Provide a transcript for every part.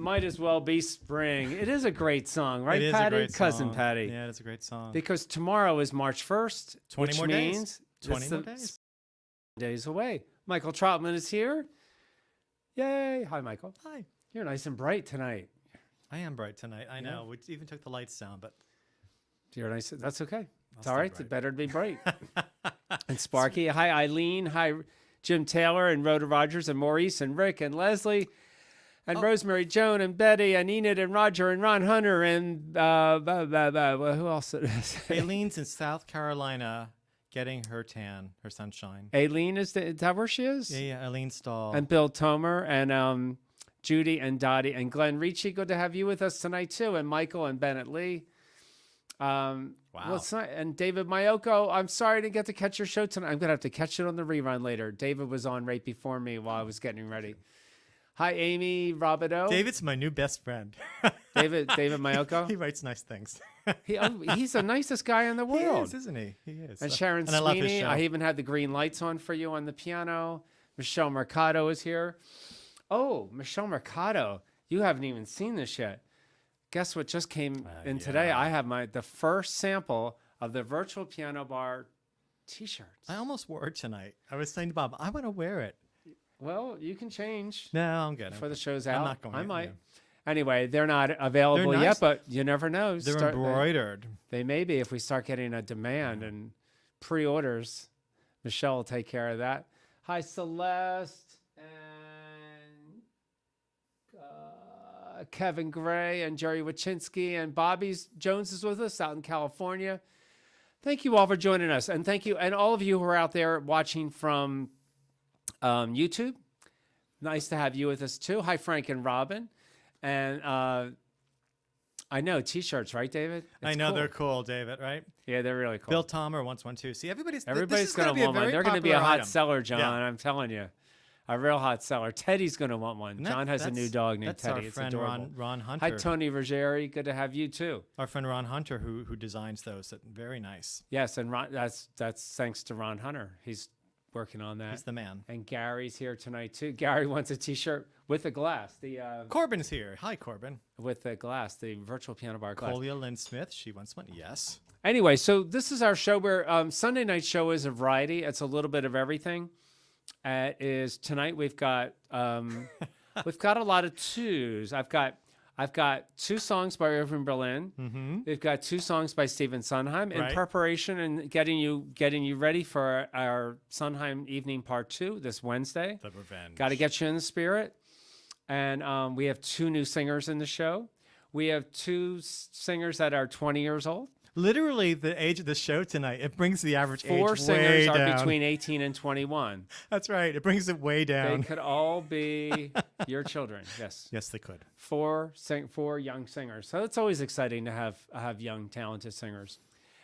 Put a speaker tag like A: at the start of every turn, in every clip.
A: might as well be spring. It is a great song, right,
B: It is
A: Patty?
B: a great
A: Cousin
B: song.
A: Patty.
B: Yeah, it's a great song.
A: Because tomorrow is March 1st,
B: 20
A: which
B: more
A: means
B: days. 20
A: it's
B: more
A: the
B: days.
A: days away. Michael Troutman is here. Yay. Hi, Michael.
B: Hi.
A: You're nice and bright tonight.
B: I am bright tonight. I know. We even took the lights down, but
A: You're nice. That's okay. It's
B: stay
A: all right.
B: bright.
A: It's better to be bright. And Sparky. Hi, Eileen. Hi, Jim Taylor and Rhoda Rogers and Maurice and Rick and Leslie and Rosemary Joan and Betty and Enid and Roger and Ron Hunter and well, who else?
B: Aileen's in South Carolina getting her tan, her sunshine.
A: Aileen is that where she is?
B: Yeah, Eileen Stahl.
A: And Bill Tomer and Judy and Dottie and Glenn Ricci. Good to have you with us tonight too. And Michael and Bennett Lee. Wow. Well, it's not, and David Mayoko, I'm sorry I didn't get to catch your show tonight. I'm going to have to catch it on the rerun later. David was on right before me while I was getting ready. Hi, Amy Robideau.
B: David's my new best friend.
A: David Mayoko.
B: He writes nice things.
A: He's the nicest guy in the world.
B: He is, isn't he? He is.
A: And Sharon
B: I love his
A: Sweeney.
B: show.
A: I even had the green lights on for you on the piano. Michelle Mercado is here. Oh, Michelle Mercado. You haven't even seen this yet. Guess what just came in today? I have the first sample of the Virtual Piano Bar t-shirts.
B: I almost wore it tonight. I was saying to Bob, I want to wear it.
A: Well, you can change
B: No, I'm good.
A: before the show's out.
B: I'm not going
A: I
B: to,
A: might.
B: yeah.
A: Anyway, they're not available
B: They're
A: yet,
B: nice.
A: but you never know.
B: They're embroidered.
A: They may be if we start getting a demand and pre-orders. Michelle will take care of that. Hi, Celeste and Kevin Gray and Jerry Wichinski and Bobby Jones is with us out in California. Thank you all for joining us. And thank you. And all of you who are out there watching from YouTube. Nice to have you with us too. Hi, Frank and Robin. And I know t-shirts, right, David?
B: I know they're cool, David, right?
A: Yeah, they're really cool.
B: Bill Tomer wants one too. See, everybody's
A: going to
B: be
A: want one. They're going to be a hot
B: item.
A: seller, John.
B: Yeah.
A: I'm telling you. A real hot seller. Teddy's going to want one.
B: And
A: John has a new dog named
B: that's
A: Teddy.
B: Our
A: It's
B: friend
A: adorable.
B: Ron Hunter.
A: Hi, Tony Ruggieri. Good to have you too.
B: Our friend Ron Hunter, who designs those. Very nice.
A: Yes, and Ron, that's thanks to Ron Hunter. He's working on that.
B: He's the man.
A: And Gary's here tonight too. Gary wants a T-shirt with a glass. The
B: Corbin's here. Hi, Corbin.
A: with the glass, the Virtual Piano Bar glass.
B: Colia Lynn Smith. She wants one. Yes.
A: Anyway, so this is our show where Sunday night show is a variety. It's a little bit of everything. Is tonight we've got a lot of twos. I've got two songs by Irving Berlin.
B: Mm-hmm.
A: We've got two songs by Stephen Sondheim in
B: Right.
A: preparation and getting you ready for our Sondheim Evening Part 2 this Wednesday.
B: The Revenge.
A: Got to get you in the spirit. And we have two new singers in the show. We have two singers that are 20 years old.
B: Literally, the age of the show tonight, it brings the average
A: Four
B: age
A: singers
B: way
A: are
B: down.
A: between 18 and 21.
B: That's right. It brings it way down.
A: They could all be your children. Yes.
B: Yes, they could.
A: Four young singers. So it's always exciting to have young, talented singers.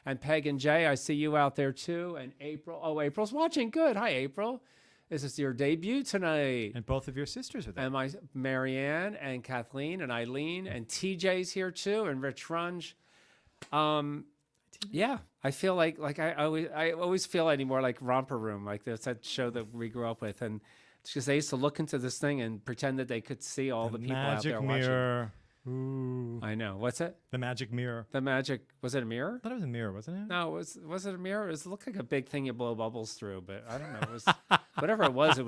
A: And Peg and Jay, I see you out there too. And April. Oh, April's watching. Good. Hi, April. This is your debut tonight.
B: And both of your sisters are there.
A: And my Marianne and Kathleen and Eileen and TJ's here too. And Rich Runge. Yeah, I feel like I always feel anymore like Romper Room, like that's that show that we grew up with, and because they used to look into this thing and pretend that they could see all the people out there
B: Magic mirror. Ooh.
A: watching. I know. What's it?
B: The magic mirror.
A: The magic? Was it a mirror?
B: I thought it was a mirror, wasn't it?
A: No, was it a mirror? It looked like a big thing you blow bubbles through, but I don't know. It was whatever it was.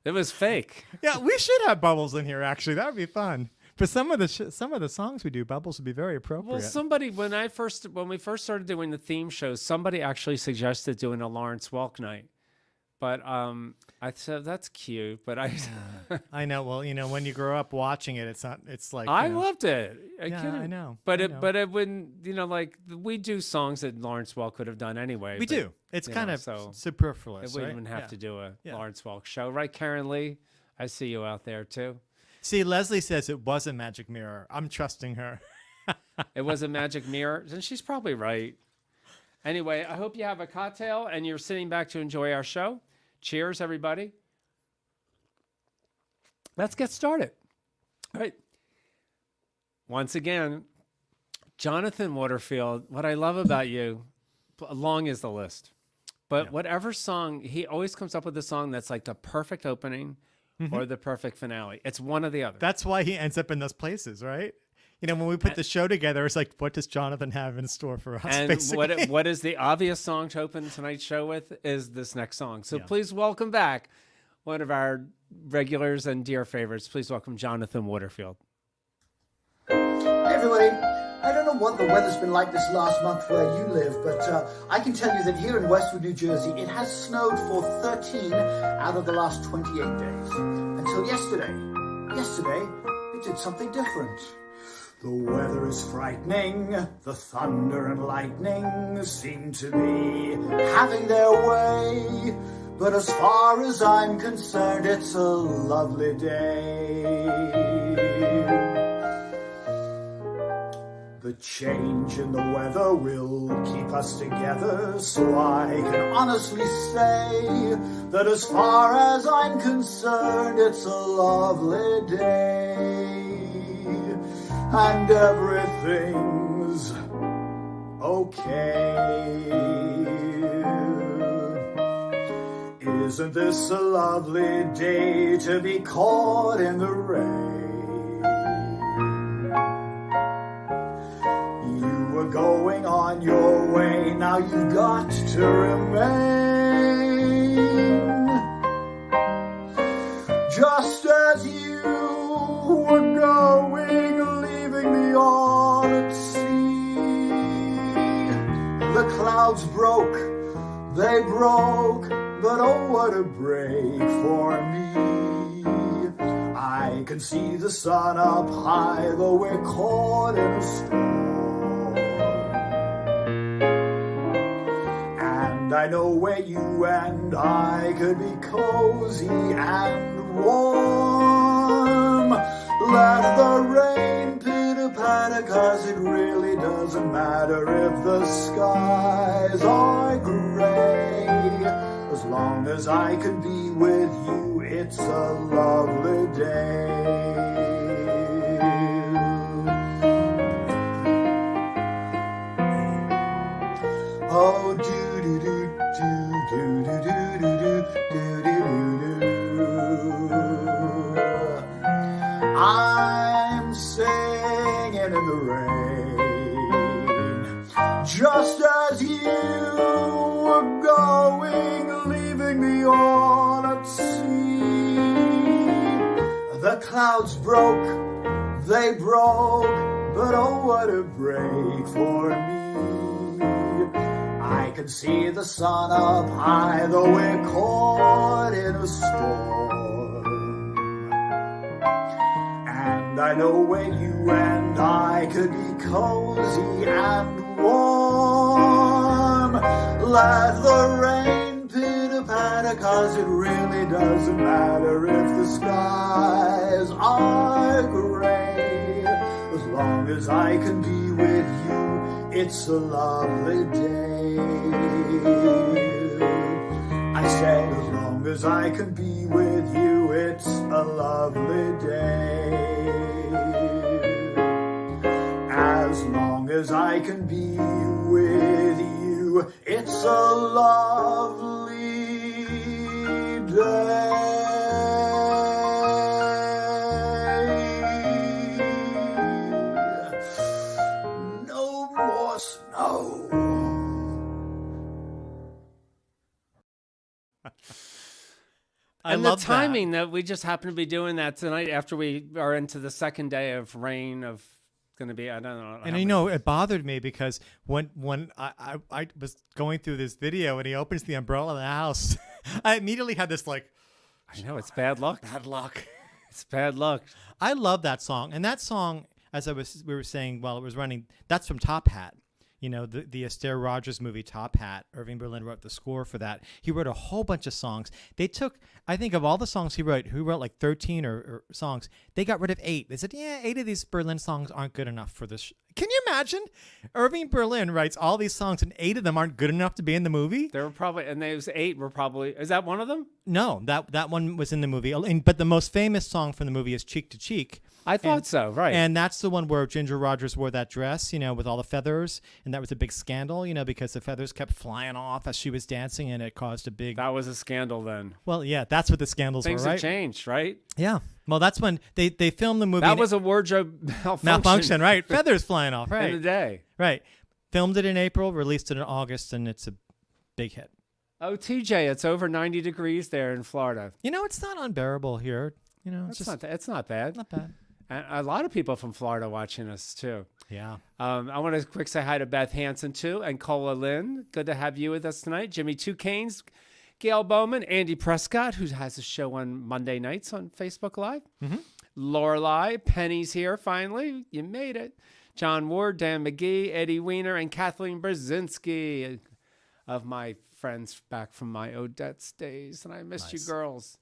A: It was fake.
B: Yeah, we should have bubbles in here. Actually, that would be fun. For some of the songs we do, bubbles would be very appropriate.
A: Well, somebody when we first started doing the theme shows, somebody actually suggested doing a Lawrence Welk night, but I said that's cute, but
B: I know. Well, when you grow up watching it, it's not. It's like
A: I loved it.
B: I know.
A: But it wouldn't. Like we do songs that Lawrence Welk could have done anyway.
B: We
A: but,
B: do. It's kind of
A: so
B: superfluous.
A: we
B: right?
A: wouldn't have
B: Yeah.
A: to do a
B: Yeah.
A: Lawrence Welk show, right? Karen Lee, I see you out there too.
B: See, Leslie says it was a magic mirror. I'm trusting her.
A: It was a magic mirror, and she's probably right. Anyway, I hope you have a cocktail and you're sitting back to enjoy our show. Cheers, everybody. Let's get started. All right. Once again, Jonathan Waterfield, what I love about you, long is the list, but whatever song, he always comes up with a song that's like the perfect opening or the perfect finale. It's one or the other.
B: That's why he ends up in those places, right? When we put the show together, it's like, what does Jonathan have in store for us?
A: And
B: basically?
A: what is the obvious song to open tonight's show with is this next song. So please welcome back one of our regulars and dear favorites. Please welcome Jonathan Waterfield.
C: Hey everybody, I don't know what the weather's been like this last month where you live, but I can tell you that here in Westwood, New Jersey, it has snowed for 13 out of the last 28 days. Until yesterday. Yesterday, it did something different. The weather is frightening, the thunder and lightning seem to be having their way. But as far as I'm concerned, it's a lovely day. The change in the weather will keep us together, so I can honestly say that as far as I'm concerned, it's a lovely day. And everything's okay. Isn't this a lovely day to be caught in the rain? You were going on your way, now you've got to remain. Just as you were going, leaving me all at sea. The clouds broke, they broke, but oh, what a break for me. I can see the sun up high, though we're caught in a storm. And I know where you and I could be cozy and warm. Let the rain pitter-patter, 'cause it really doesn't matter if the skies are gray. As long as I can be with you, it's a lovely day. Oh, do-do-do-do-do-do-do-do-do-do-do. I'm singing in the rain, just as you were going, leaving me all at sea. The clouds broke, they broke, but oh, what a break for me. I can see the sun up high, though we're caught in a storm. And I know when you and I could be cozy and warm. Let the rain pitter-patter, 'cause it really doesn't matter if the skies are gray. As long as I can be with you, it's a lovely day. I said as long as I can be with you, it's a lovely day. As long as I can be with you, it's a lovely day. No more snow.
A: And
B: love
A: the timing that we just happen to be doing that tonight after we are into the second day of rain of going to be, I don't know.
B: And it bothered me because when I was going through this video and he opens the umbrella in the house, I immediately had this like,
A: I know, it's bad luck.
B: bad luck.
A: It's bad luck.
B: I love that song. And that song, as we were saying while it was running, that's from Top Hat. The Astaire Rogers movie Top Hat. Irving Berlin wrote the score for that. He wrote a whole bunch of songs. They took, I think of all the songs he wrote like 13 or songs. They got rid of 8. They said, 8 of these Berlin songs aren't good enough for this. Can you imagine? Irving Berlin writes all these songs and 8 of them aren't good enough to be in the movie?
A: There were probably, and those 8 were probably, is that one of them?
B: No, that one was in the movie. But the most famous song from the movie is Cheek to Cheek.
A: I thought so, right.
B: And that's the one where Ginger Rogers wore that dress, with all the feathers. And that was a big scandal, because the feathers kept flying off as she was dancing, and it caused a big...
A: That was a scandal then.
B: Well, yeah, that's what the scandals
A: Things
B: were, right?
A: have changed, right?
B: Yeah. Well, that's when they filmed the movie.
A: That was a wardrobe
B: malfunction, right? Feathers flying off, right?
A: In the day.
B: Right. Filmed it in April, released it in August, and it's a big hit.
A: Oh, TJ, it's over 90 degrees there in Florida.
B: It's not unbearable here.
A: It's not bad.
B: Not bad.
A: And a lot of people from Florida watching us, too.
B: Yeah.
A: I want to quick say hi to Beth Hansen, too, and Cola Lynn. Good to have you with us tonight. Jimmy Two Canes, Gail Bowman, Andy Prescott, who has a show on Monday nights on Facebook Live.
B: Mm-hmm.
A: Lorelei, Penny's here finally. You made it. John Ward, Dan McGee, Eddie Weiner, and Kathleen Brzezinski of my friends back from my Odette's days. And I missed you girls.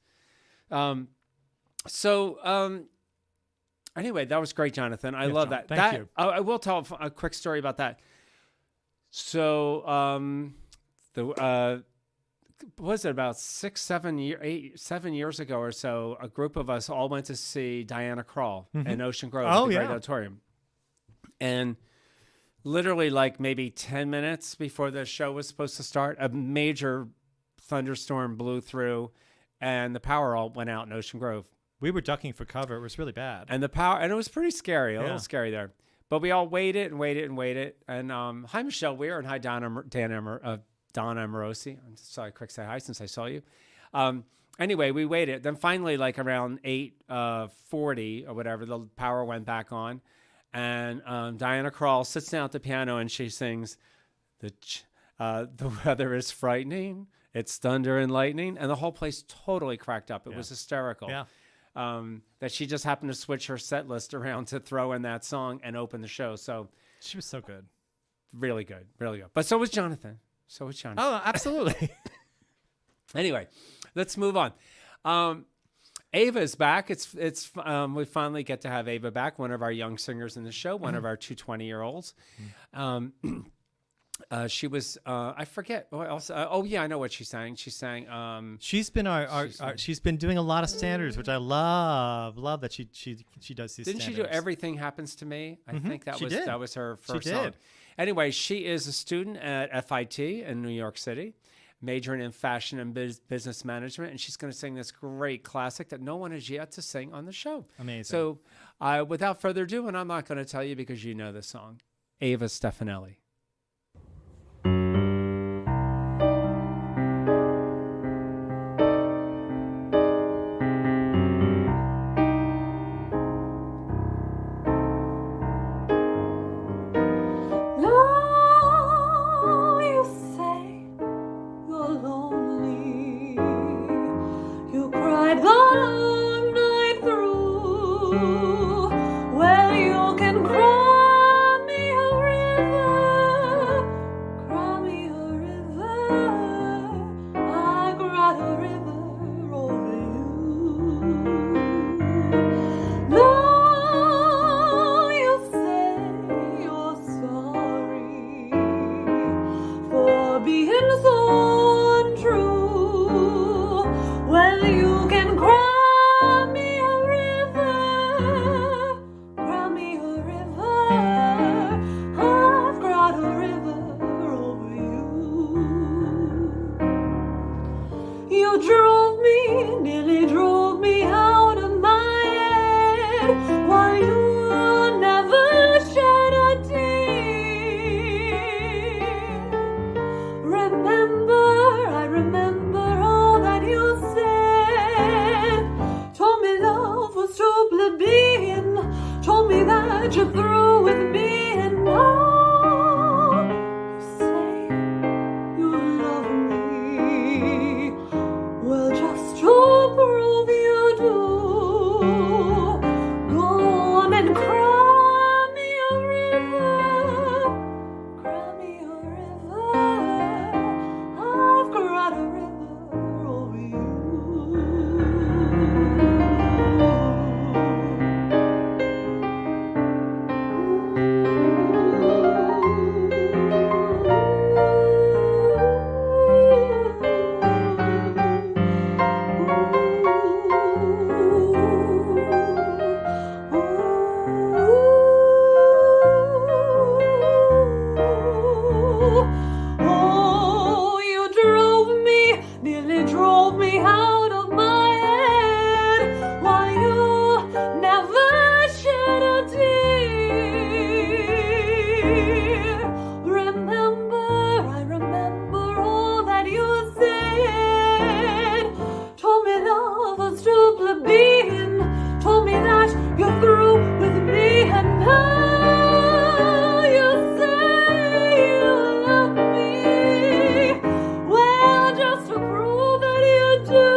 A: Anyway, that was great, Jonathan. I love
B: John.
A: that.
B: Thank you.
A: I will tell a quick story about that. So, was it about 7 years ago or so? A group of us all went to see Diana Krall in Ocean Grove at the Great Auditorium, and literally, like maybe 10 minutes before the show was supposed to start, a major thunderstorm blew through, and the power all went out in Ocean Grove.
B: We were ducking for cover. It was really bad.
A: And it was pretty scary, a little scary there. But we all waited and waited and waited. And hi, Michelle Weir, and hi, Donna Amorosi. I'm sorry, quick say hi since I saw you. Anyway, we waited. Then finally, like around 8:40 or whatever, the power went back on. And Diana Krall sits down at the piano and she sings, the weather is frightening. It's thunder and lightning. And the whole place totally cracked up. It was hysterical.
B: Yeah.
A: That she just happened to switch her set list around to throw in that song and open the show. So
B: she was so good.
A: Really good. Really good. But so was Jonathan.
B: Oh, absolutely.
A: Anyway, let's move on. Ava's back. We finally get to have Ava back, one of our young singers in the show, one of our 20-year-olds. She was, I forget what else. I know what she sang. She sang.
B: She's been she's been doing a lot of standards, which I love. Love that she does these.
A: Didn't
B: standards.
A: she do Everything Happens to Me? I think that was her first
B: she
A: song.
B: did.
A: Anyway, she is a student at FIT in New York City, majoring in fashion and business management, and she's going to sing this great classic that no one has yet to sing on the show.
B: Amazing.
A: So, without further ado, and I'm not going to tell you because you know the song, Ava Stefanelli.
D: Just to prove you do, go on and drove me out of my head, while you never shed a tear. I remember all that you said. Told me love was too plebeian, told me that you're through with me, and now you say you love me. Well, just to prove that you do,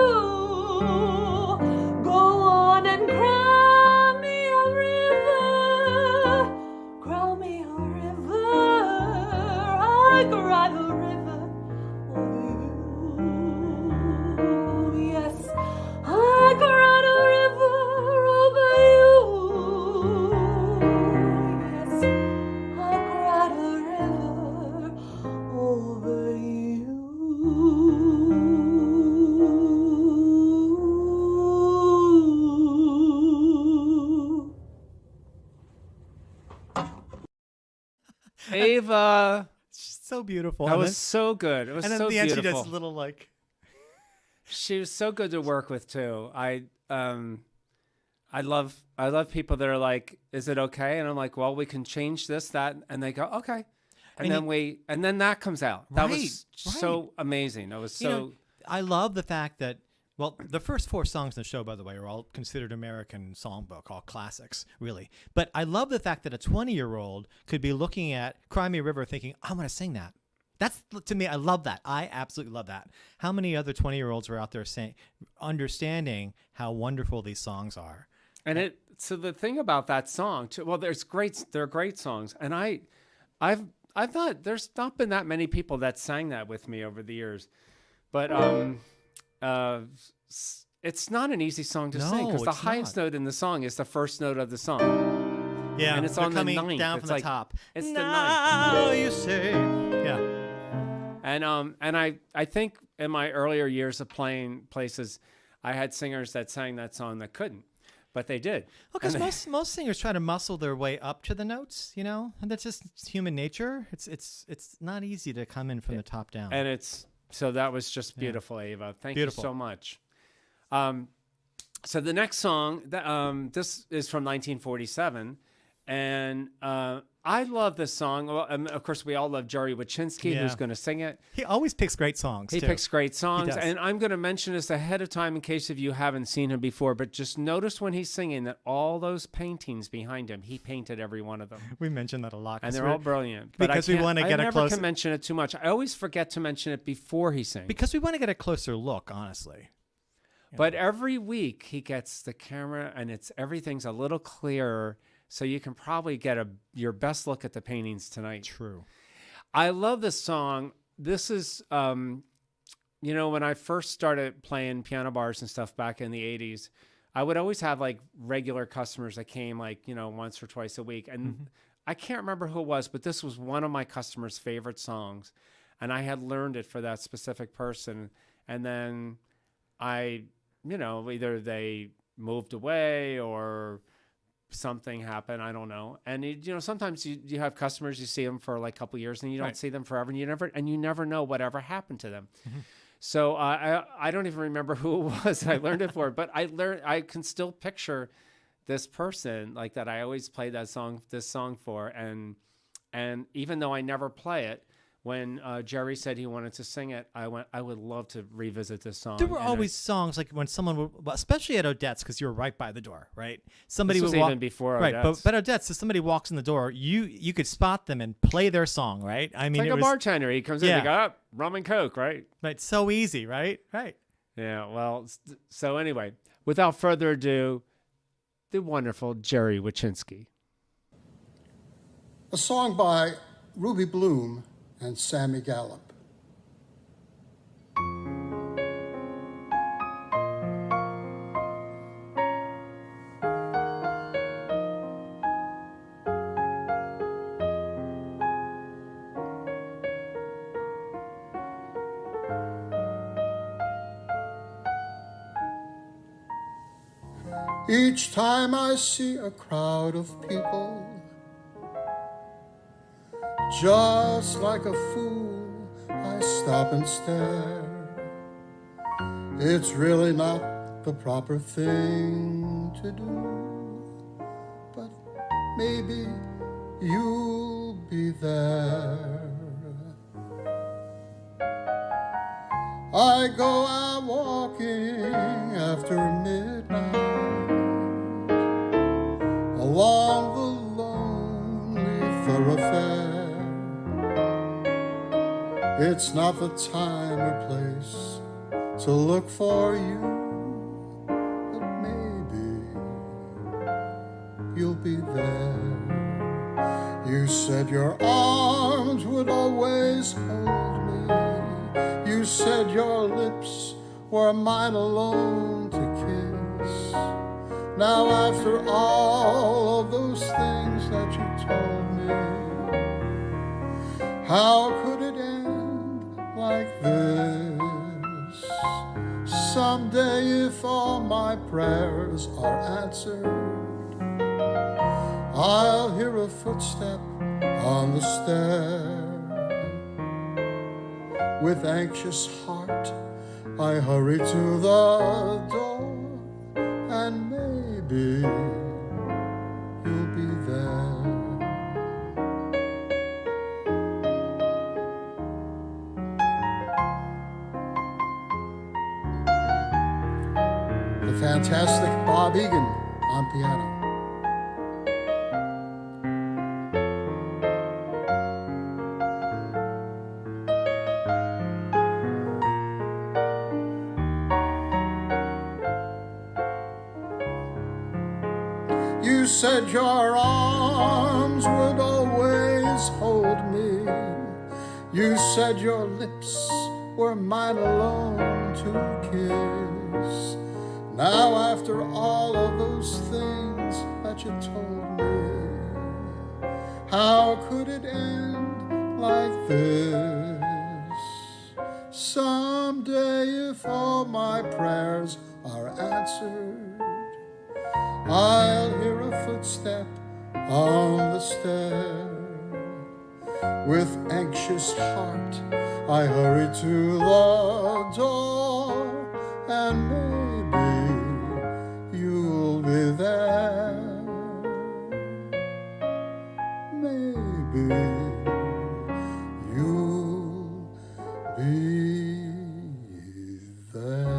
D: go on and cry me a river, cry me a river. I cry a river over you. Yes, I cried a river over you. Yes, I cried a river over you.
A: Ava,
B: So beautiful.
A: that
B: And
A: was
B: then-
A: so good. It was
B: and then
A: so
B: at the end, she
A: beautiful.
B: does a little like.
A: She was so good to work with too. I love people that are like, "Is it okay?" And I'm like, "Well, we can change this, that," and they go, "Okay." And then that comes out. That was
B: Right,
A: so amazing. That was so.
B: You know, I love the fact that, well, the first 4 songs in the show, by the way, are all considered American songbook, all classics, really. But I love the fact that a 20-year-old could be looking at Cry Me a River thinking, I'm going to sing that. That's, to me, I love that. I absolutely love that. How many other 20-year-olds are out there saying, understanding how wonderful these songs are?
A: And so the thing about that song, too, well, there are great songs, and I've thought there's not been that many people that sang that with me over the years, but it's not an easy song to sing, because the
B: it's
A: highest
B: not.
A: note in the song is the first note of the song.
B: Yeah,
A: And it's
B: they're
A: on the
B: coming
A: ninth.
B: down
A: It's
B: from
A: like-
B: the top.
A: it's the
B: now you say, yeah.
A: And I think in my earlier years of playing places, I had singers that sang that song that couldn't, but they did.
B: Well, because most singers try to muscle their way up to the notes, you know, and that's just human nature. It's not easy to come in from the top down.
A: And so that was just beautiful, Ava. Thank
B: Beautiful.
A: you so much. So the next song, this is from 1947, and I love this song. Well, of course, we all love Jerry Wichinski,
B: Yeah.
A: who's going to sing it.
B: He always picks great songs.
A: He
B: too.
A: picks great songs,
B: does.
A: and I'm going to mention this ahead of time in case if you haven't seen him before, but just notice when he's singing that all those paintings behind him, he painted every one of them.
B: We mentioned that a lot.
A: And
B: 'cause
A: they're
B: we're-
A: all brilliant. But
B: because we wanna get a
A: I never
B: close-
A: can mention it too much. I always forget to mention it before he sings.
B: Because we want to get a closer look, honestly.
A: But every week he gets the camera and everything's a little clearer, so you can probably get your best look at the paintings tonight.
B: True.
A: I love this song. This is, when I first started playing piano bars and stuff back in the 80s, I would always have like regular customers that came once or twice a week. And I can't remember who it was, but this was one of my customers' favorite songs. And I had learned it for that specific person. And then either they moved away or something happened. I don't know. And sometimes you have customers, you see them for like a couple years and you don't
B: Right.
A: see them forever, and you never know whatever happened to them. So I don't even remember who it was I learned it for, but I can still picture this person like that. I always play this song for, and even though I never play it, when Jerry said he wanted to sing it, I would love to revisit this song.
B: There were
A: And
B: always songs like when someone would, well, especially at Odette's, because you were right by the door, right? Somebody
A: This was
B: would walk,
A: even before
B: right?
A: Odette's.
B: But Odette's, so somebody walks in the door, you could spot them and play their song, right? I mean,
A: like
B: it
A: a
B: was
A: bartender. He comes in,
B: Yeah.
A: they go, rum and coke, right?
B: right, so easy, right? Right.
A: Yeah, well, so anyway, without further ado, the wonderful Jerry Wichinski.
E: A song by Ruby Bloom and Sammy Gallup. Each time I see a crowd of people, just like a fool, I stop and stare. It's really not the proper thing to do, but maybe you'll be there. I go out walking after midnight along the lonely thoroughfare. It's not the time or place to look for you, but maybe you'll be there. You said your arms would always hold me. You said your lips were mine alone to kiss. Now after all of those things that you told me, how could it end like this? Someday if all my prayers are answered, I'll hear a footstep on the stair. With anxious heart, I hurry to the door, and maybe you'll be there. The fantastic Bob Egan on piano. You said your arms would always hold me. You said your lips were mine alone to kiss. Now after all of those things that you told me, how could it end like this? Someday if all my prayers are answered, I'll hear a footstep on the stair. With anxious heart, I hurry to the door, and maybe you'll be there. Maybe you'll be there.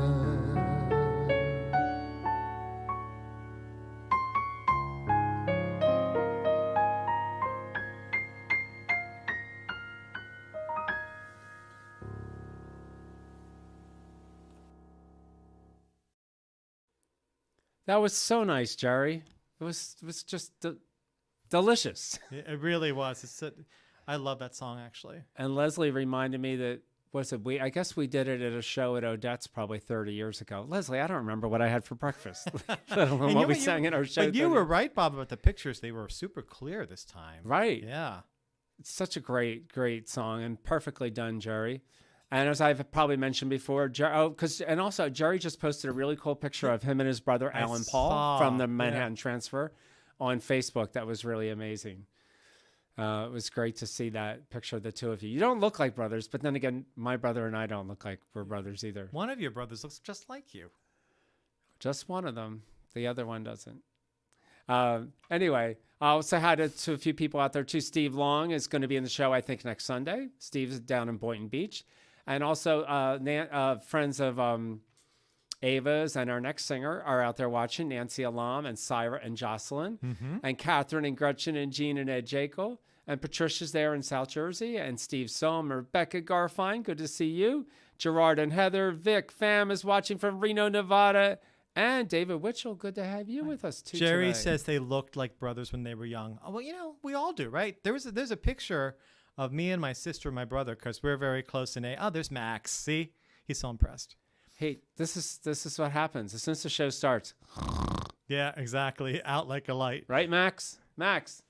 A: That was so nice, Jerry. It was just delicious.
B: It really was. I love that song, actually.
A: And Leslie reminded me that, I guess we did it at a show at Odette's probably 30 years ago. Leslie, I don't remember what I had for breakfast, let alone what we sang in our show.
B: But you were right, Bob, about the pictures. They were super clear this time.
A: Right.
B: Yeah.
A: It's such a great song and perfectly done, Jerry. And as I've probably mentioned before, Jerry just posted a really cool picture of him and his brother Alan Paul from the Manhattan Transfer on Facebook. That was really amazing. It was great to see that picture of the two of you. You don't look like brothers, but then again, my brother and I don't look like we're brothers either.
B: One of your brothers looks just like you.
A: Just one of them. The other one doesn't. Anyway, I'll say hi to a few people out there too. Steve Long is going to be in the show, I think, next Sunday. Steve's down in Boynton Beach. And also friends of Ava's and our next singer are out there watching, Nancy Alam and Syra and Jocelyn, and Catherine and Gretchen and Jean and Ed Jekyll. And Patricia's there in South Jersey, and Steve Sohm, Rebecca Garfine, good to see you. Gerard and Heather, Vic, Fam is watching from Reno, Nevada, and David Witchell, good to have you with us too.
B: Jerry
A: today.
B: says they looked like brothers when they were young. Oh, well, we all do, right? There's a picture of me and my sister and my brother, because we're very close in age. Oh, there's Max. See? He's so impressed.
A: Hey, this is what happens as soon as the show starts.
B: Yeah, exactly. Out like a light.
A: Right, Max? Max.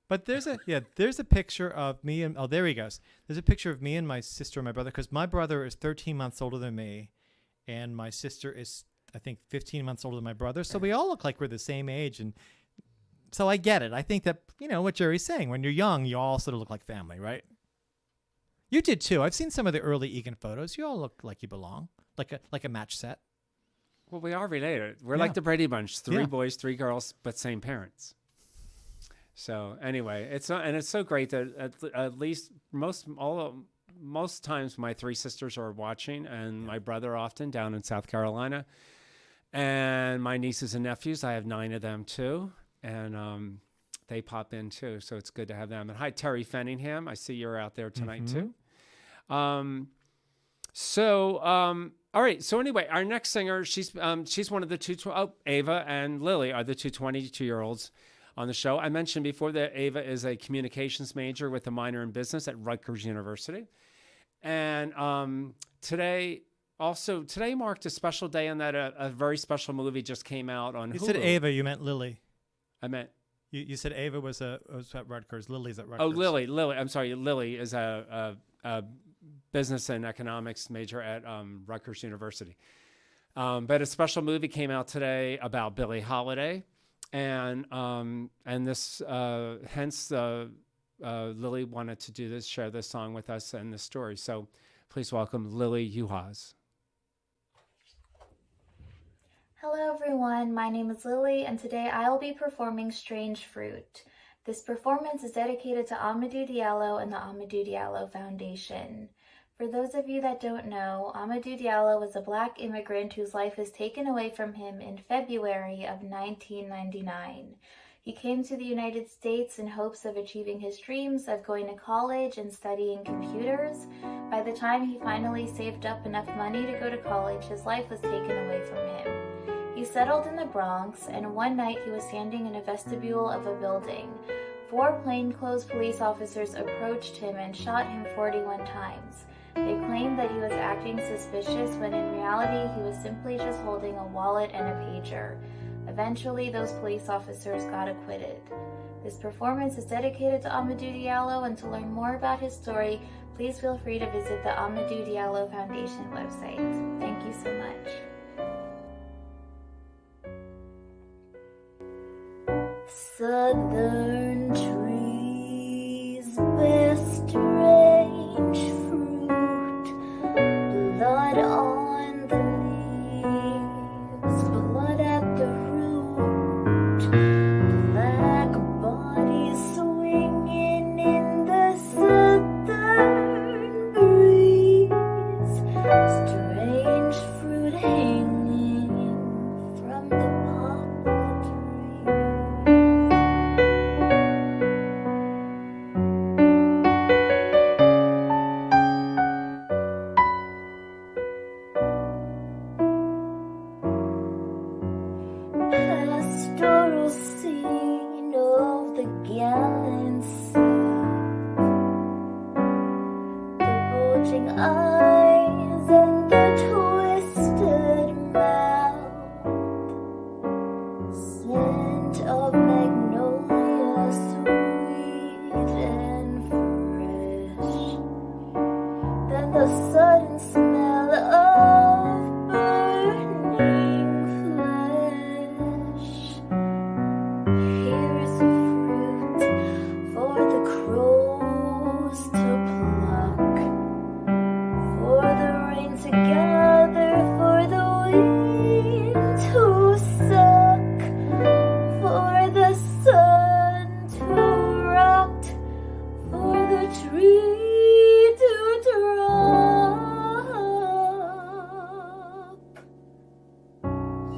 B: But there's a picture of me and there he goes. There's a picture of me and my sister and my brother, because my brother is 13 months older than me, and my sister is, I think, 15 months older than my brother. So we all look like we're the same age, and so I get it. I think that, what Jerry's saying, when you're young, you all sort of look like family, right? You did too. I've seen some of the early Egan photos. You all look like you belong, like a match set.
A: Well, we are related. We're
B: Yeah.
A: like the Brady Bunch: three
B: Yeah.
A: boys, three girls, but same parents. So anyway, it's so great that at least most times my three sisters are watching, and my brother often down in South Carolina, and my nieces and nephews. I have 9 of them too, and they pop in too. So it's good to have them. And hi, Terry Fenningham. I see you're out there tonight too. All right. So anyway, our next singer, she's one of the Ava and Lily are the two 22-year-olds on the show. I mentioned before that Ava is a communications major with a minor in business at Rutgers University. And today marked a special day in that a very special movie just came out on Hulu.
B: You said Ava, you meant Lily.
A: I meant...
B: You said Ava was at Rutgers. Lily's at Rutgers.
A: Oh, Lily. I'm sorry. Lily is a business and economics major at Rutgers University. But a special movie came out today about Billie Holiday. And this, hence, Lily wanted to share this song with us and this story. So please welcome Lily Juhasz.
F: Hello everyone, my name is Lily and today I will be performing Strange Fruit. This performance is dedicated to Amadou Diallo and the Amadou Diallo Foundation. For those of you that don't know, Amadou Diallo was a black immigrant whose life was taken away from him in February of 1999. He came to the United States in hopes of achieving his dreams of going to college and studying computers. By the time he finally saved up enough money to go to college, his life was taken away from him. He settled in the Bronx, and one night he was standing in a vestibule of a building. 4 plainclothes police officers approached him and shot him 41 times. They claimed that he was acting suspicious when in reality he was simply just holding a wallet and a pager. Eventually, those police officers got acquitted. This performance is dedicated to Amadou Diallo, and to learn more about his story, please feel free to visit the Amadou Diallo Foundation website. Thank you so much. Southern trees bear strange fruit, blood on the leaves, blood at the root, black bodies swinging in the southern breeze, strange fruit hanging from the poplar tree. Pastoral scene of the gallant South, the bulging eyes and the twisted mouth, scent of magnolia sweet and fresh, then the sudden smell of burning flesh. Here's a fruit for the crows to pluck, for the rain to gather, for the wind to suck, for the sun to rock, for the tree to drop.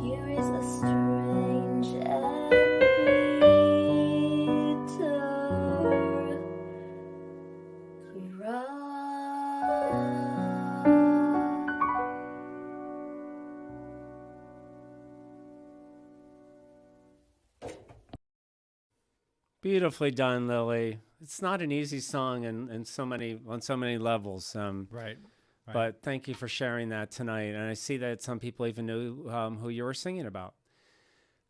F: Here is a strange and bitter crop.
A: Beautifully done, Lily. It's not an easy song on so many levels.
B: Right.
A: But thank you for sharing that tonight. And I see that some people even knew who you were singing about.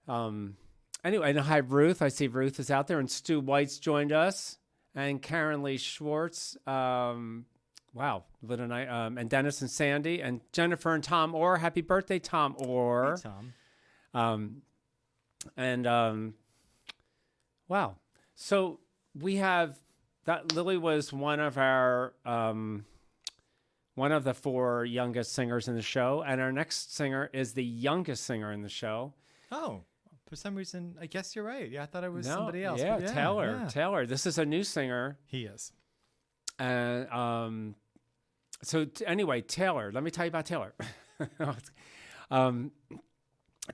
A: Anyway, and hi, Ruth. I see Ruth is out there, and Stu White's joined us, and Karen Lee Schwartz. Wow, Lynn and I, and Dennis and Sandy, and Jennifer and Tom Orr. Happy birthday, Tom Orr.
B: Hey, Tom.
A: Wow. So we have that Lily was one of our one of the 4 youngest singers in the show, and our next singer is the youngest singer in the show.
B: Oh, for some reason, I guess you're right. Yeah, I thought it was
A: No,
B: somebody else.
A: Yeah,
B: but
A: Taylor.
B: yeah.
A: Taylor. This is a new singer.
B: He is.
A: And anyway, Taylor. Let me tell you about Taylor.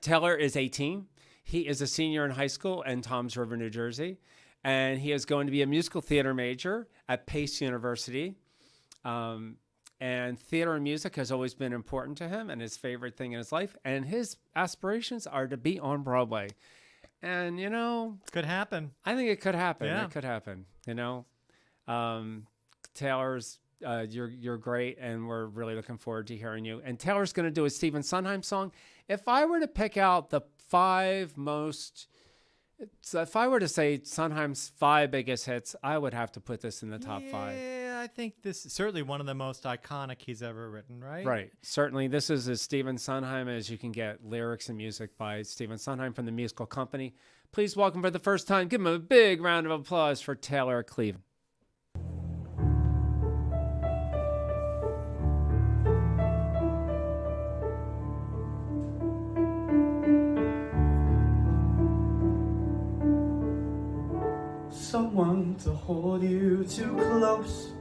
A: Taylor is 18. He is a senior in high school in Toms River, New Jersey, and he is going to be a musical theater major at Pace University. And theater and music has always been important to him and his favorite thing in his life. And his aspirations are to be on Broadway. And,
B: It could happen.
A: I think it could happen.
B: Yeah.
A: It could happen. Taylor's, you're great, and we're really looking forward to hearing you. And Taylor's going to do a Stephen Sondheim song. If I were to pick out the 5 most, so if I were to say Sondheim's 5 biggest hits, I would have to put this in the top 5.
B: Yeah, I think this is certainly one of the most iconic he's ever written, right?
A: Right. Certainly, this is as Stephen Sondheim as you can get. Lyrics and music by Stephen Sondheim from the Musical Company. Please welcome for the first time, give him a big round of applause for Taylor Cleveland.
G: Someone to hold you too close,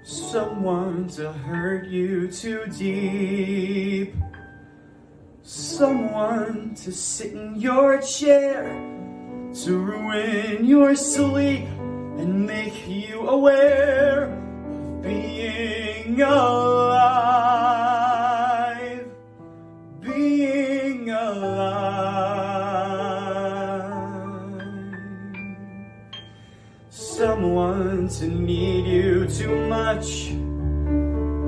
G: someone to hurt you too deep, someone to sit in your chair, to ruin your sleep and make you aware of being alive, being alive. Someone to need you too much,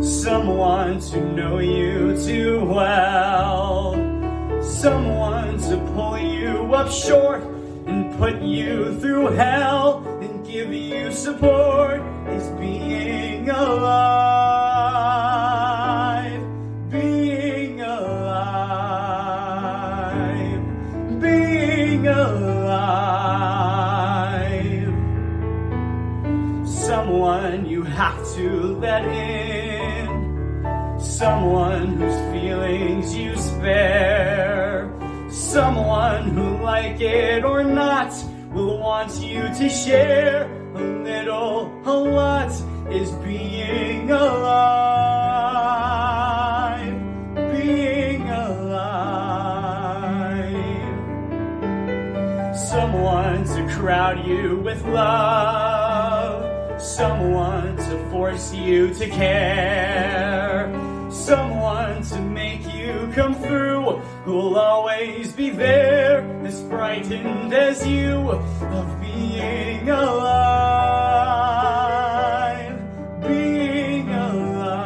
G: someone to know you too well, someone to pull you up short and put you through hell and give you support is being alive, being alive, being alive. Someone you have to let in, someone whose feelings you spare, someone who, like it or not, will want you to share a little, a lot is being alive, being alive. Someone to crowd you with love, someone to force you to care, someone to make you come through, who'll always be there, as frightened as you of being alive, being alive,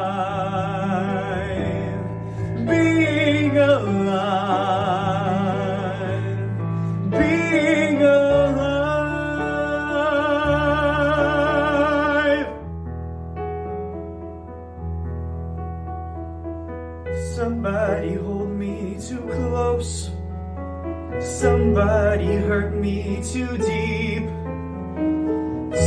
G: being alive, being alive. Somebody hold me too close, somebody hurt me too deep,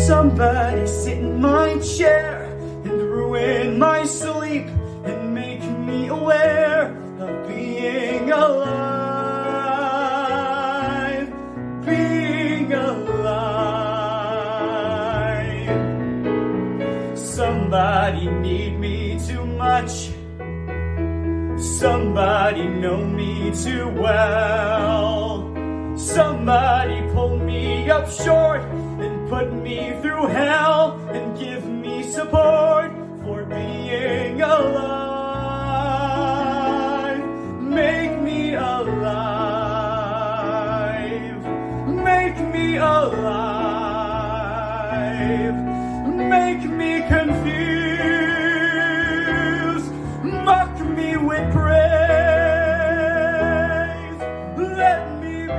G: somebody sit in my chair and ruin my sleep and make me aware of being alive, being alive. Somebody need me too much, somebody know me too well, somebody pull me up short and put me through hell and give me support for being alive, make me alive, make me alive, make me confused, mock me with praise, let me be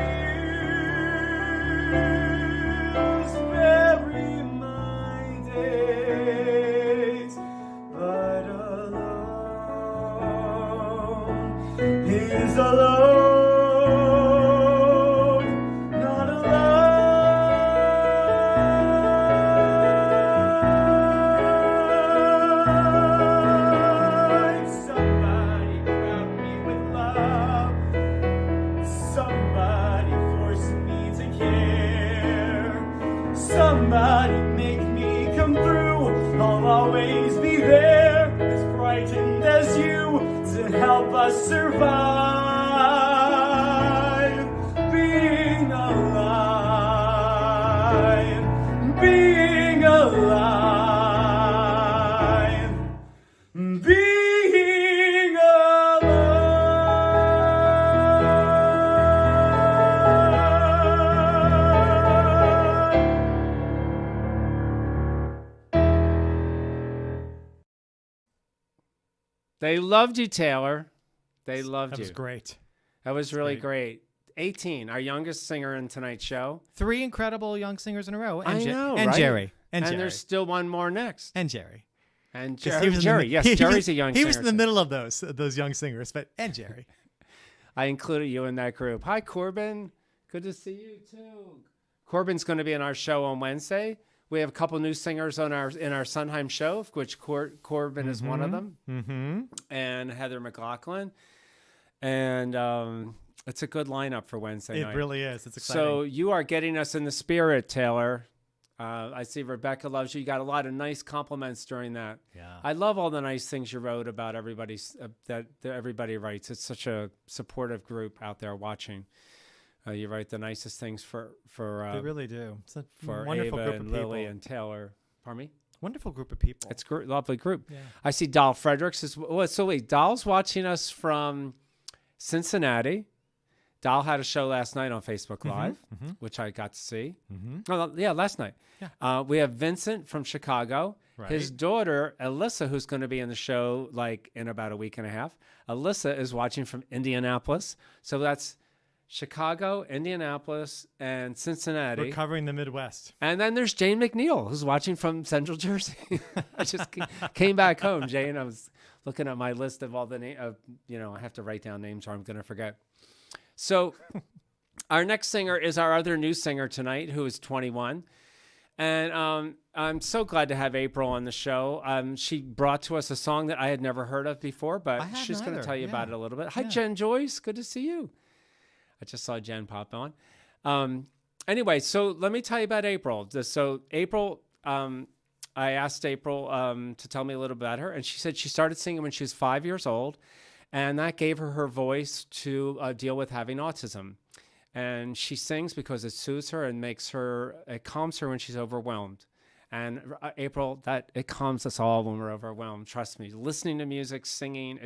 G: used, bury my days, but alone is alone, not alive. as you to help us survive. Being alive, being alive, being
A: They loved you, Taylor. They loved
B: That
A: you.
B: was great.
A: That was really great. 18, our youngest singer in tonight's show.
B: 3 incredible young singers in a row.
A: I know,
B: and
A: right?
B: Jerry. And Jerry.
A: there's still one more next.
B: And Jerry.
A: And
B: 'Cause
A: Jerry. Yes, Jerry's a young singer.
B: He was in the
A: too.
B: middle of those young singers, and Jerry.
A: I included you in that group. Hi, Corbin. Good to see you too. Corbin's going to be in our show on Wednesday. We have a couple new singers in our Sondheim show, of which Corbin is one of them, and Heather McLaughlin. And it's a good lineup for Wednesday night.
B: It really is. It's exciting.
A: So you are getting us in the spirit, Taylor. I see Rebecca loves you. You got a lot of nice compliments during that.
B: Yeah.
A: I love all the nice things you wrote about everybody's that everybody writes. It's such a supportive group out there watching. You write the nicest things for
B: they really do. It's a
A: for
B: wonderful
A: Ava
B: group
A: and
B: of people.
A: Lily and Taylor. Pardon me?
B: Wonderful group of people.
A: It's a lovely group.
B: Yeah.
A: I see Doll Fredericks. So wait, Doll's watching us from Cincinnati. Doll had a show last night on Facebook Live, which I got to see. Oh, yeah, last night.
B: Yeah.
A: We have Vincent from Chicago.
B: Right.
A: His daughter, Alyssa, who's going to be in the show like in about a week and a half. Alyssa is watching from Indianapolis. So that's Chicago, Indianapolis, and Cincinnati.
B: We're covering the Midwest.
A: And then there's Jane McNeil, who's watching from Central Jersey. I just came back home, Jane. I was looking at my list of all the names. I have to write down names or I'm going to forget. So our next singer is our other new singer tonight, who is 21. And I'm so glad to have April on the show. She brought to us a song that I had never heard of before, but she's going to tell you about it a little bit. Hi, Jen Joyce. Good to see you. I just saw Jen pop on. Anyway, so let me tell you about April. So April, I asked April to tell me a little about her, and she said she started singing when she was 5 years old, and that gave her voice to deal with having autism. And she sings because it soothes her and it calms her when she's overwhelmed. And April, it calms us all when we're overwhelmed. Trust me, listening to music, singing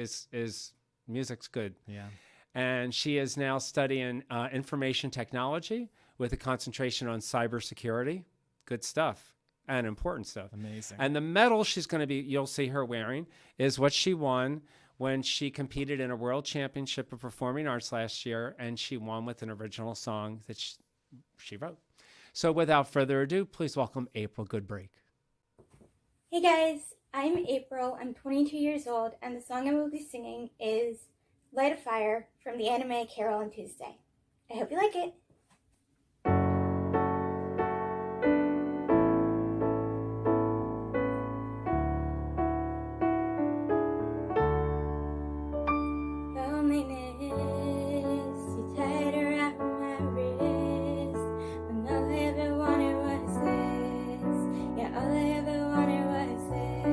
A: music's good.
B: Yeah.
A: And she is now studying information technology with a concentration on cybersecurity. Good stuff and important stuff.
B: Amazing.
A: And the medal you'll see her wearing, is what she won when she competed in a world championship of performing arts last year, and she won with an original song that she wrote. So without further ado, please welcome April Goodbreak.
H: Hey guys, I'm April. I'm 22 years old, and the song I will be singing is Light a Fire from the anime Carol and Tuesday. I hope you like it. Loneliness, you tied around my wrist, when all I ever wanted was this. Yeah, all I ever wanted was this.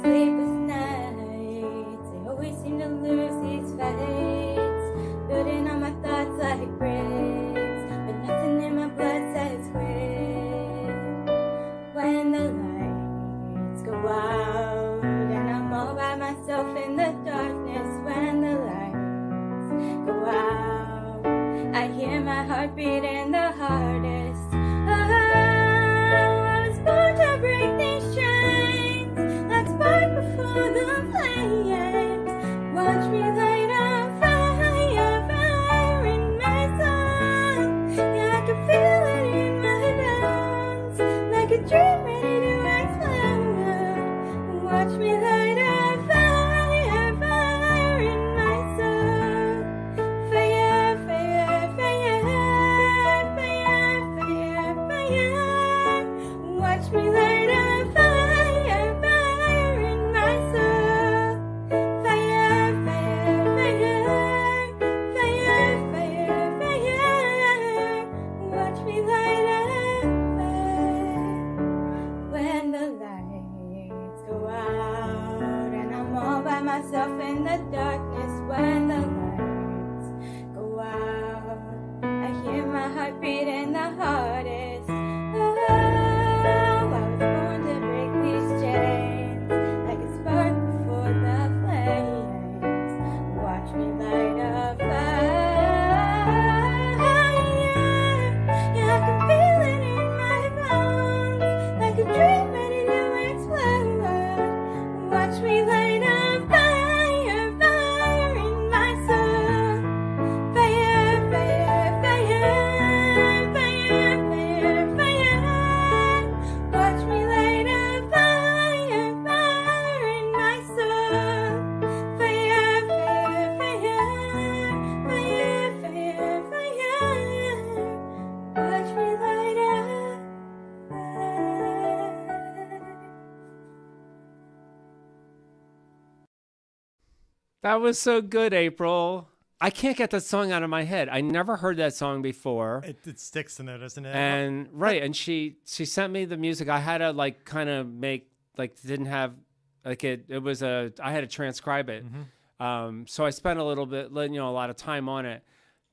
H: Sleepless nights, I always seem to lose these fights, building on my thoughts like bricks, but nothing in my blood says quit. When the lights go out and I'm all by myself in the darkness, when the lights go out, I hear my heart beating the hardest. Oh, I was born to break these chains, like spark before the flames. Watch me myself in the darkness when the lights go out. I hear my heart beating the hardest. Oh, I was born to break these chains like a spark before the flames. Watch me light a fire. Yeah, I can feel it in my bones, like a dream ready to explode. Watch me light a fire, fire in my soul. Fire, fire, fire, fire, fire, fire. Watch me light a fire, fire in my soul. Fire, fire, fire, fire, fire, fire. Watch me light a fire.
A: That was so good, April. I can't get that song out of my head. I never heard that song before.
B: It sticks in there, doesn't it?
A: And and she sent me the music. I had to like kind of make didn't have like it was I had to transcribe it. So I spent a little bit, a lot of time on it.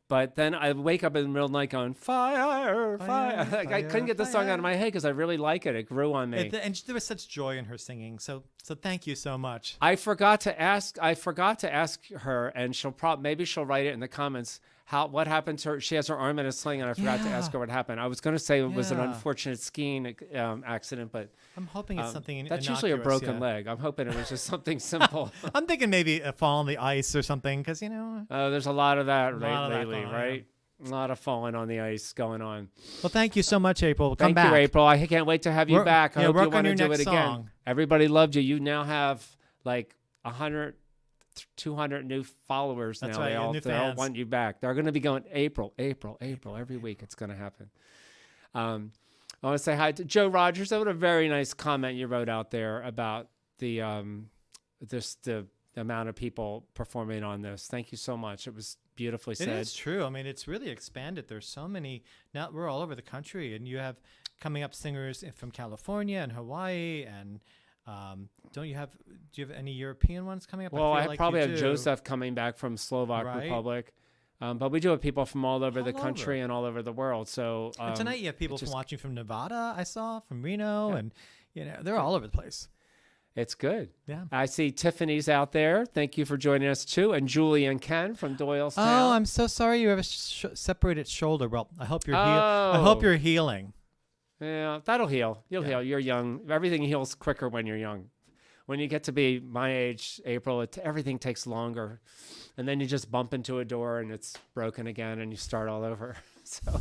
A: But then I wake up in the middle of the night going, fire, fire. Like, I couldn't get the song out of my head because I really like it. It grew on me.
B: And there was such joy in her singing. So thank you so much.
A: I forgot to ask her, and maybe she'll write it in the comments. What happened to her? She has her arm in a sling, and I forgot to ask her what happened. I was going to say it was an unfortunate skiing accident, but
B: I'm hoping it's something
A: that's usually a
B: innocuous,
A: broken leg. I'm hoping it was just something simple.
B: I'm thinking maybe a fall on the ice or something, because
A: there's a lot of that lately,
B: going on,
A: right? A lot of falling on the ice going on.
B: Well, thank you so much, April. Come
A: Thank
B: back.
A: you, April. I can't wait to have you back. I hope
B: work
A: you want
B: on
A: to
B: your
A: do it
B: next
A: again.
B: song.
A: Everybody loved you. You now have like 100, 200 new followers
B: That's
A: now.
B: right,
A: They all
B: new
A: want
B: fans.
A: you back. They're going to be going April every week. It's going to happen. I want to say hi to Joe Rogers. That was a very nice comment you wrote out there about the the amount of people performing on this. Thank you so much. It was beautifully said.
B: It is true. I mean, it's really expanded. There's so many. Now we're all over the country, and you have coming up singers from California and Hawaii, and do you have any European ones coming up?
A: Well,
B: feel
A: I
B: like
A: probably
B: you
A: have
B: do.
A: Joseph coming back from Slovak
B: Right.
A: Republic. But we do have people from all over the
B: All
A: country
B: over.
A: and all over the world. So
B: And tonight you have people from watching from Nevada. I saw from Reno, and they're all over the place.
A: it's good.
B: Yeah.
A: I see Tiffany's out there. Thank you for joining us too, and Julie and Ken from Doylestown.
B: Oh, I'm so sorry you have a separated shoulder. Well, I hope you're I
A: Oh.
B: hope you're healing.
A: Yeah, that'll heal. You'll heal. You're young. Everything heals quicker when you're young. When you get to be my age, April, everything takes longer. And then you just bump into a door and it's broken again and you start all over. So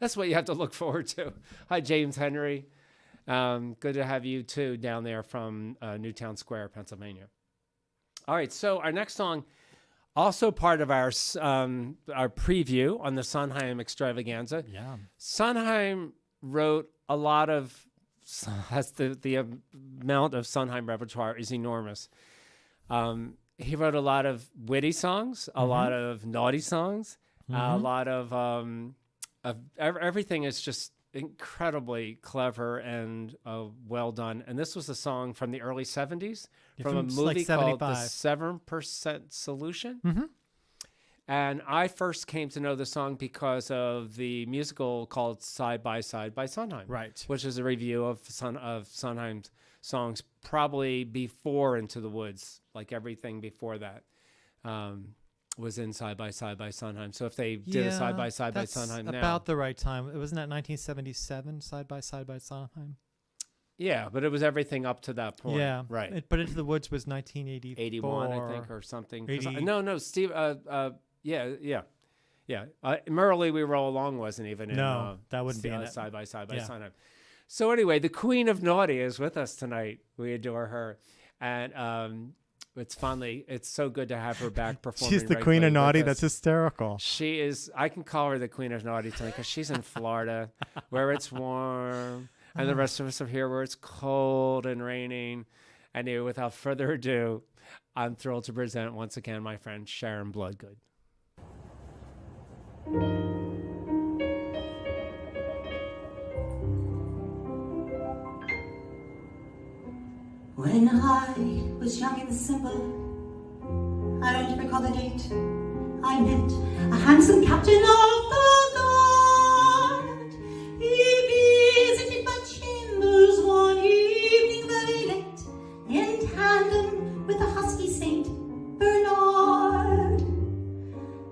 A: that's what you have to look forward to. Hi, James Henry. Good to have you too down there from Newtown Square, Pennsylvania. All right, so our next song, also part of our preview on the Sondheim extravaganza.
B: Yeah.
A: Sondheim wrote a lot of, has the amount of Sondheim repertoire is enormous. He wrote a lot of witty songs, a lot of naughty songs, a lot of everything is just incredibly clever and well done. And this was a song from the early 70s from a movie called The 7% Solution. And I first came to know the song because of the musical called Side by Side by Sondheim,
B: Right.
A: which is a review of Sondheim's songs probably before Into the Woods, like everything before that was in Side by Side by Sondheim. So if they did a Side by Side by Sondheim now.
B: About the right time. Wasn't that 1977, Side by Sondheim?
A: Yeah, but it was everything up to that point.
B: Yeah.
A: Right.
B: But Into the Woods was 1984.
A: 81, I think, or something.
B: 80.
A: No, Steve, yeah. Merrily We Roll Along wasn't even in.
B: No, that wouldn't be in it.
A: Side by Side by Sondheim. So anyway, the Queen of Naughty is with us tonight. We adore her, and it's so good to have her back performing.
B: She's the Queen of
A: regularly
B: Naughty.
A: with us.
B: That's hysterical.
A: She is. I can call her the Queen of Naughty tonight because she's in Florida, where it's warm, and the rest of us are here where it's cold and raining. And without further ado, I'm thrilled to present once again my friend Sharon Bloodgood.
I: When I was young and simple, I don't recall the date. I met a handsome captain of the guard. He visited my chambers one evening very late, in tandem with the husky Saint Bernard.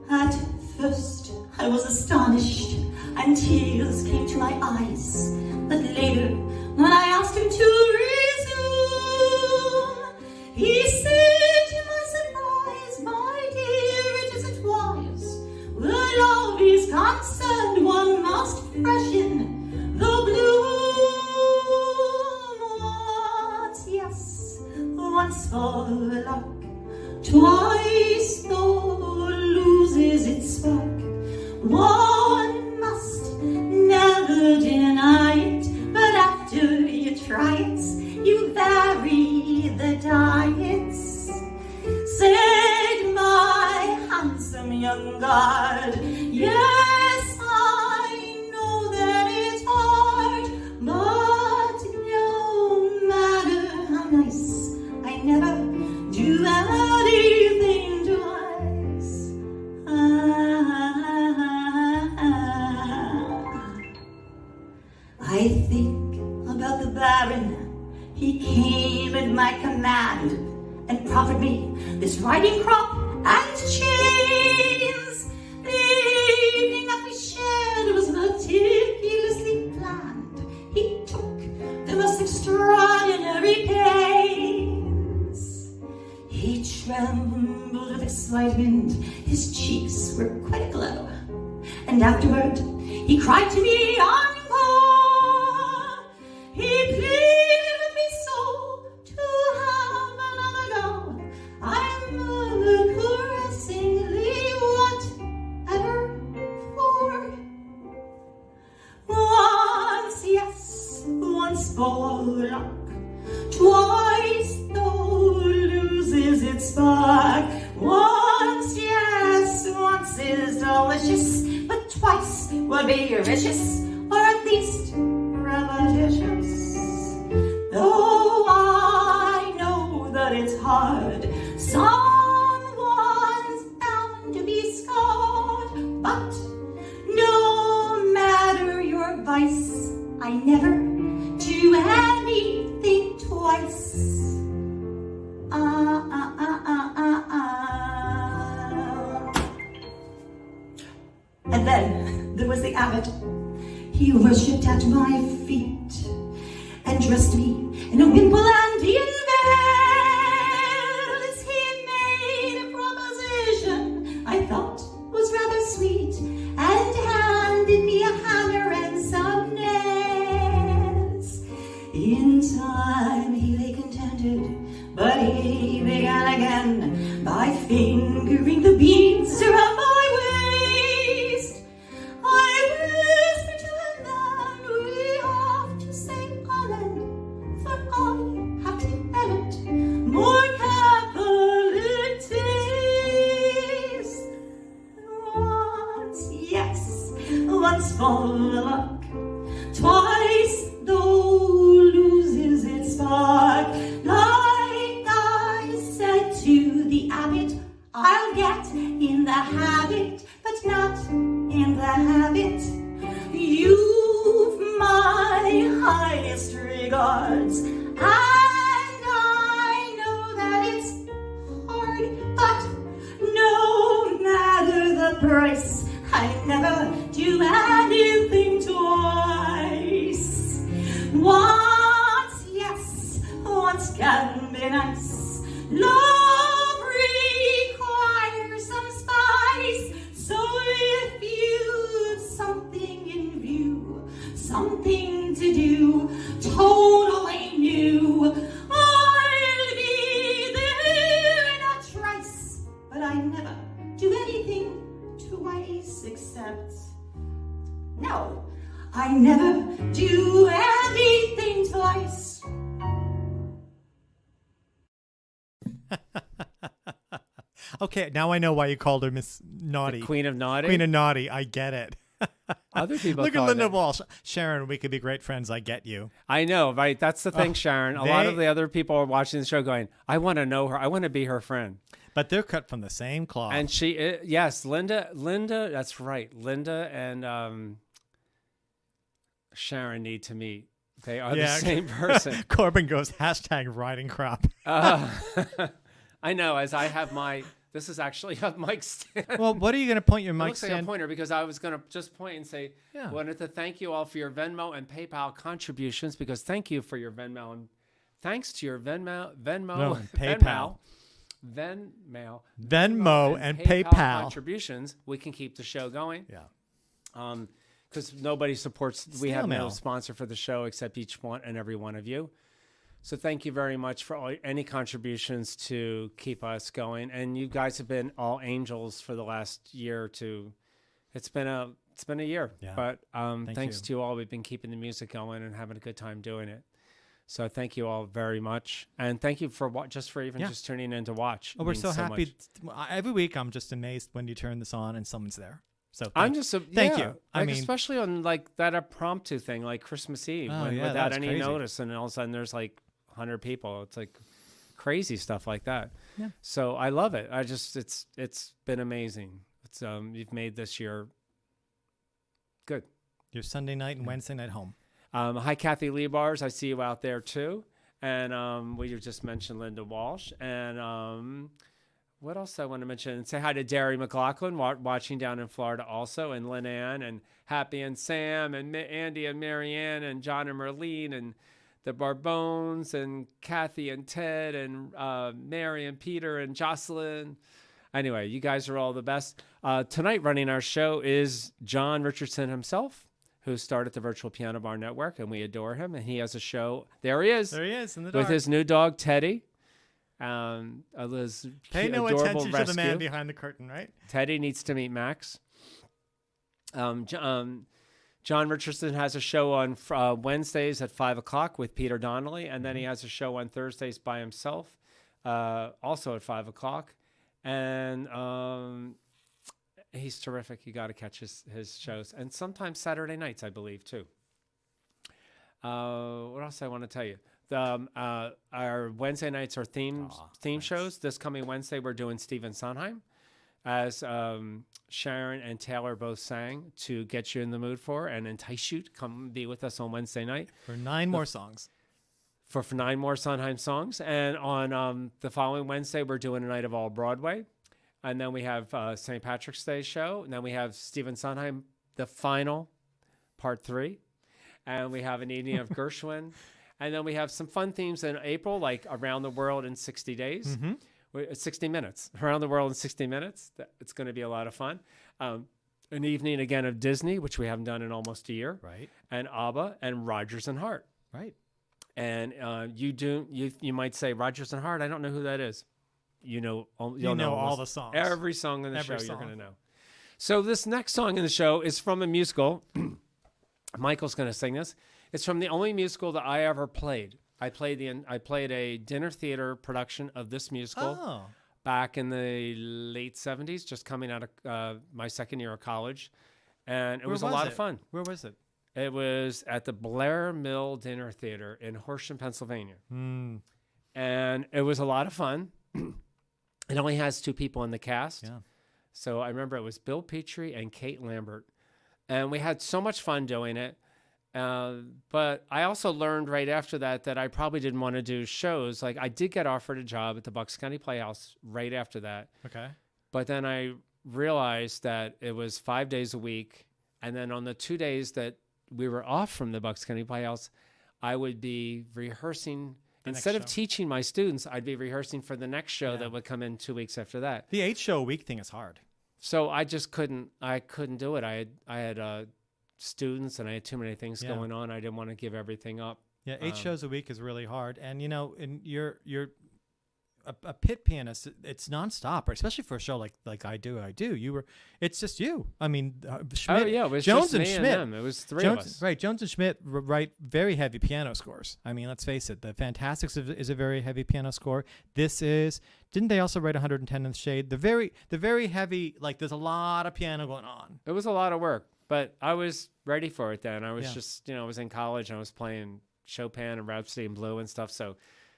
I: At first I was astonished, and tears came to my eyes. But later, when I asked him to resume, he said to my surprise, "My dear, it isn't wise. Where love is concerned, one must freshen the bloom." Once, yes, once for luck, twice though loses its spark. One must never deny it, but after you try it, you vary the diets. Said my handsome young guard, "Yes, I know that it's hard, but no matter how nice, I never do anything twice." I think about the Baron. He came at my command and proffered me this riding crop and chains. The evening that we shared was meticulously planned. He took the most extraordinary pains. He trembled with excitement. His cheeks were quite aglow. And afterward, he cried to me, "Encore!" He pleaded with me so to have another go. I murmured caressingly, "Whatever for?" Once, yes, once for luck, twice though loses its spark. Once, yes, once is delicious, but twice would be vicious, or at least repetitious. Though I know that it's hard, someone's bound to be scarred. But no matter your vice, I never do anything twice. And then there was the abbot. He worshipped at my feet and dressed me in a wimple and in veils. He made a proposition I thought was rather sweet and handed me a hammer and some nails. In time he lay contented, but he began again by fingering the beads around my waist. I whispered to him that we have to say amen, for I have developed more Catholic taste. Once, yes, once for luck, twice though loses its spark. Like I said to the abbot, I'll get in the habit, but not in the habit. You've my highest regards, and I know that it's hard, but no matter the price, I never do anything twice. Once, yes, once can be nice. Love requires some spice, so if you've something in view, something to do, totally new, I'll be there in a trice. But I never do anything twice except, no, I never do anything twice.
B: Okay, now I know why you called her Miss Naughty.
A: The Queen of Naughty.
B: Queen of Naughty. I get it.
A: Other people
B: Look at
A: call
B: Linda
A: it.
B: Walsh. Sharon, we could be great friends. I get you.
A: I know, right? That's the thing, Sharon. A lot of the other people are watching the show going, I want to know her. I want to be her friend.
B: But they're cut from the same cloth.
A: And yes, Linda, that's right. Linda and Sharon need to meet. They are the same person.
B: Corbin goes, #riding crop.
A: I know, as I have this is actually a mic stand.
B: Well, what are you going to point your
A: It
B: mic
A: looks like a
B: stand?
A: pointer because I was going to just point and say,
B: Yeah.
A: wanted to thank you all for your Venmo and PayPal contributions because thank you for your Venmo and thanks to your Venmo,
B: No, PayPal.
A: Venmo
B: and PayPal.
A: contributions, we can keep the show going.
B: Yeah.
A: Because nobody supports, we have no
B: mail.
A: sponsor for the show except each one and every one of you. So thank you very much for any contributions to keep us going. And you guys have been all angels for the last year or two. It's been a year,
B: Yeah.
A: but thanks
B: you.
A: to you all, we've been keeping the music going and having a good time doing it. So thank you all very much, and thank you for just tuning in to watch.
B: Oh, we're
A: It
B: so
A: means
B: happy.
A: much.
B: Every week, I'm just amazed when you turn this on and someone's there. So
A: Thank
B: you.
A: Yeah,
B: I mean,
A: especially on like that impromptu thing, like Christmas Eve,
B: Oh, yeah,
A: without
B: that's
A: any
B: crazy.
A: notice, and all of a sudden there's like 100 people. It's like crazy stuff like that.
B: Yeah.
A: So I love it. It's been amazing. It's you've made this year good.
B: your Sunday night and Wednesday night home.
A: Hi, Kathy Liebars. I see you out there too. And we just mentioned Linda Walsh. And what else I want to mention? And say hi to Derry McLaughlin watching down in Florida also, and Lynn Ann and Happy and Sam and Andy and Marianne and John and Merlene and the Barbones and Kathy and Ted and Mary and Peter and Jocelyn. Anyway, you guys are all the best. Tonight running our show is John Richardson himself, who started the Virtual Piano Bar Network, and we adore him. And he has a show. There he is.
B: There he is in the
A: with
B: dark.
A: his new dog, Teddy. His
B: Pay no
A: adorable
B: attention to the man
A: rescue.
B: behind the curtain, right?
A: Teddy needs to meet Max. John Richardson has a show on Wednesdays at 5 o'clock with Peter Donnelly, and then he has a show on Thursdays by himself, also at 5 o'clock. And he's terrific. You got to catch his shows, and sometimes Saturday nights, I believe, too. What else I want to tell you? Our Wednesday nights are theme shows. This coming Wednesday, we're doing Stephen Sondheim, as Sharon and Taylor both sang, to get you in the mood for and entice you to come be with us on Wednesday night.
B: For 9 more songs.
A: For 9 more Sondheim songs. And on the following Wednesday, we're doing a night of all Broadway. And then we have St. Patrick's Day show. And then we have Stephen Sondheim, the final, part 3. And we have an evening of Gershwin. And then we have some fun themes in April, like Around the World in 60 Days. 60 minutes. Around the World in 60 minutes. It's going to be a lot of fun. An evening again of Disney, which we haven't done in almost a year.
B: Right.
A: And ABBA and Rodgers and Hart.
B: Right.
A: And you might say, Rodgers and Hart, I don't know who that is. You'll know
B: all the songs.
A: Every song in the
B: Every
A: show
B: song.
A: you're going to know. So this next song in the show is from a musical. Michael's going to sing this. It's from the only musical that I ever played. I played a dinner theater production of this musical back in the late 70s, just coming out of my second year of college. And it was a lot of fun.
B: Where was it?
A: It was at the Blair Mill Dinner Theater in Horsham, Pennsylvania. And it was a lot of fun. It only has 2 people in the cast.
B: Yeah.
A: So I remember it was Bill Petrie and Kate Lambert. And we had so much fun doing it. But I also learned right after that I probably didn't want to do shows. Like I did get offered a job at the Bucks County Playhouse right after that.
B: Okay.
A: But then I realized that it was 5 days a week. And then on the 2 days that we were off from the Bucks County Playhouse, I would be rehearsing. Instead of teaching my students, I'd be rehearsing for the next show that would come in 2 weeks after that.
B: The 8 show a week thing is hard.
A: So I just couldn't do it. I had students and I had too many things going on. I didn't want to give everything up.
B: Yeah, 8 shows a week is really hard. And you're a pit pianist, it's nonstop, especially for a show like I do. It's just you. I mean, Schmidt,
A: it was
B: Jones
A: just
B: and
A: me
B: Schmidt.
A: and them. It was 3 of us.
B: Right, Jones and Schmidt write very heavy piano scores. I mean, let's face it, the Fantastics is a very heavy piano score. Didn't they also write 110th Shade? The very heavy, like there's a lot of piano going on.
A: It was a lot of work. But I was ready for it then. I was
B: Yeah.
A: just, I was in college and I was playing Chopin and Rhapsody in Blue and stuff. So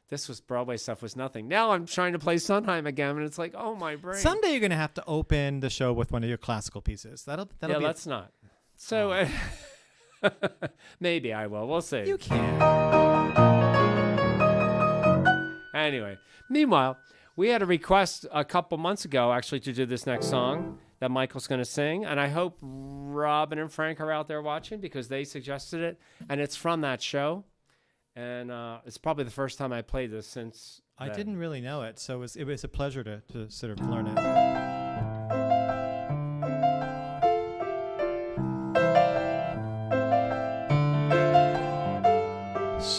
A: this was Broadway stuff was nothing. Now I'm trying to play Sondheim again, and it's like, oh, my brain.
B: Someday you're gonna have to open the show with one of your classical pieces. That'll
A: Yeah,
B: be
A: let's not. So maybe I will. We'll see.
B: you can.
A: Anyway, meanwhile, we had a request a couple months ago, actually, to do this next song that Michael's going to sing. And I hope Robin and Frank are out there watching because they suggested it. And it's from that show. And it's probably the first time I played this since
B: I
A: then.
B: didn't really know it, so it was a pleasure to sort of learn it.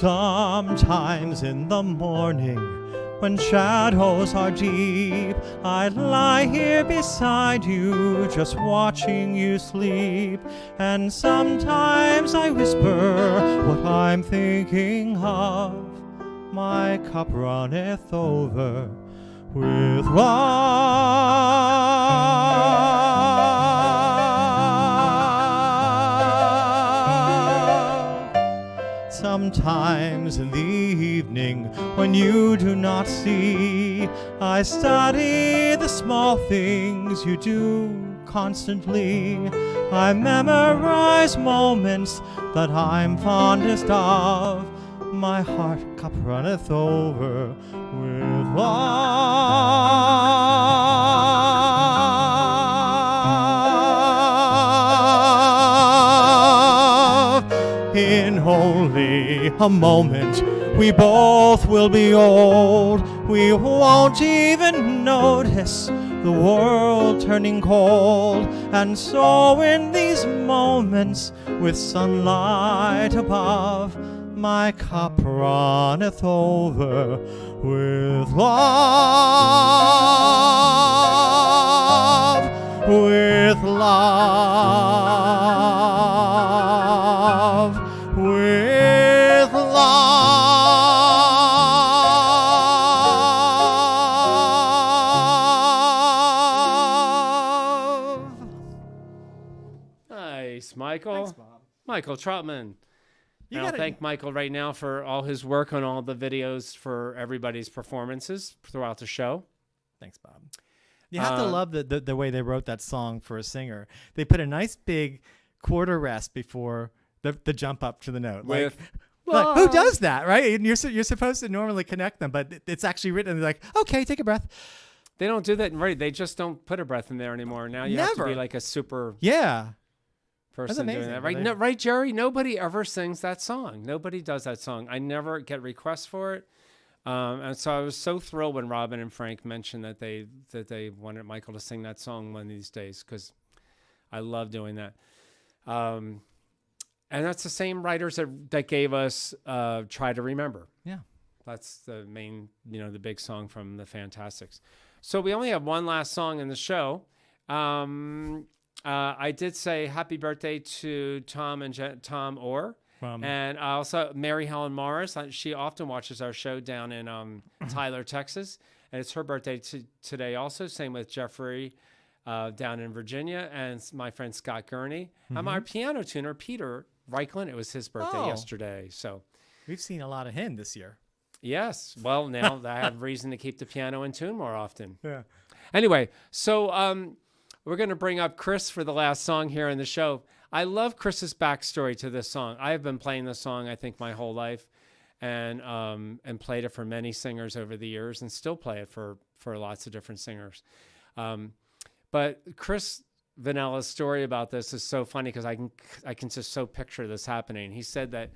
B: Sometimes in the morning, when shadows are deep, I lie here beside you, just watching you sleep. And sometimes I whisper what I'm thinking of. My cup runneth over with love. Sometimes in the evening, when you do not see, I study the small things you do constantly. I memorize moments that I'm fondest of. My heart cup runneth over with love. In only a moment, we both will be old. We won't even notice the world turning cold. And so in these moments, with sunlight above, my cup runneth over with love, with love, with love.
A: Nice, Michael.
B: Thanks, Bob.
A: Michael Troutman.
B: You
A: And I'll
B: gotta-
A: thank Michael right now for all his work on all the videos for everybody's performances throughout the show.
B: Thanks, Bob. You have to
A: Uh,
B: love the way they wrote that song for a singer. They put a nice big quarter rest before the jump up to the note.
A: With
B: Like who does that, right? And you're supposed to normally connect them, but it's actually written. And they're like, okay, take a breath.
A: They don't do that, right? They just don't put a breath in there anymore. Now you have to
B: Never.
A: be like a super
B: Yeah.
A: person doing
B: amazing,
A: that,
B: but
A: right?
B: they-
A: No, right, Jerry? Nobody ever sings that song. Nobody does that song. I never get requests for it. And so I was so thrilled when Robin and Frank mentioned that they wanted Michael to sing that song one of these days because I love doing that. And that's the same writers that gave us Try to Remember.
B: Yeah.
A: That's the main, the big song from the Fantastics. So we only have one last song in the show. I did say happy birthday to Tom and Tom Orr. And also Mary Helen Morris. She often watches our show down in Tyler, Texas. And it's her birthday today also. Same with Jeffrey down in Virginia. And my friend Scott Gurney. And our piano tuner, Peter Reichland. It was his birthday
B: Oh.
A: yesterday. So
B: We've seen a lot of him this year.
A: yes. Well, now I have reason to keep the piano in tune more often.
B: Yeah.
A: Anyway, so we're going to bring up Chris for the last song here in the show. I love Chris's backstory to this song. I have been playing this song, I think, my whole life, and played it for many singers over the years, and still play it for lots of different singers. But Chris Vanella's story about this is so funny because I can just so picture this happening. He said that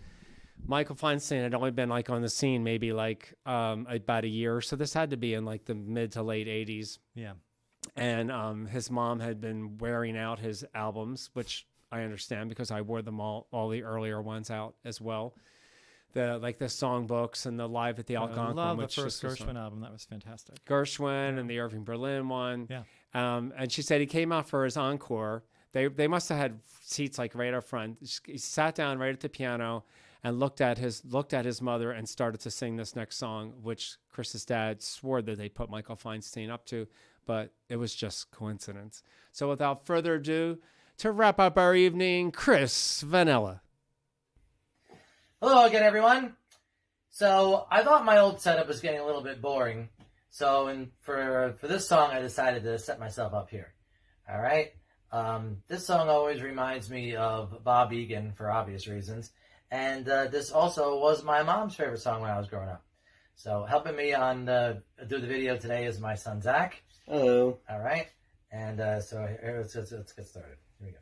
A: Michael Feinstein had only been like on the scene maybe like about a year, so this had to be in like the mid to late 80s.
B: Yeah.
A: And his mom had been wearing out his albums, which I understand because I wore them all the earlier ones out as well. The songbooks and the Live at the
B: I
A: Algonquin,
B: love the
A: which
B: first
A: just was
B: Gershwin album. That was fantastic.
A: Gershwin and the Irving Berlin one.
B: Yeah.
A: And she said he came out for his encore. They must have had seats like right up front. He sat down right at the piano and looked at his mother and started to sing this next song, which Chris's dad swore that they put Michael Feinstein up to, but it was just coincidence. So without further ado, to wrap up our evening, Chris Vanilla.
J: Hello again, everyone. So I thought my old setup was getting a little bit boring. So for this song, I decided to set myself up here. All right. This song always reminds me of Bob Egan for obvious reasons. And this also was my mom's favorite song when I was growing up. So helping me on do the video today is my son, Zach.
K: Hello.
J: All right. And so here, let's get started. Here we go.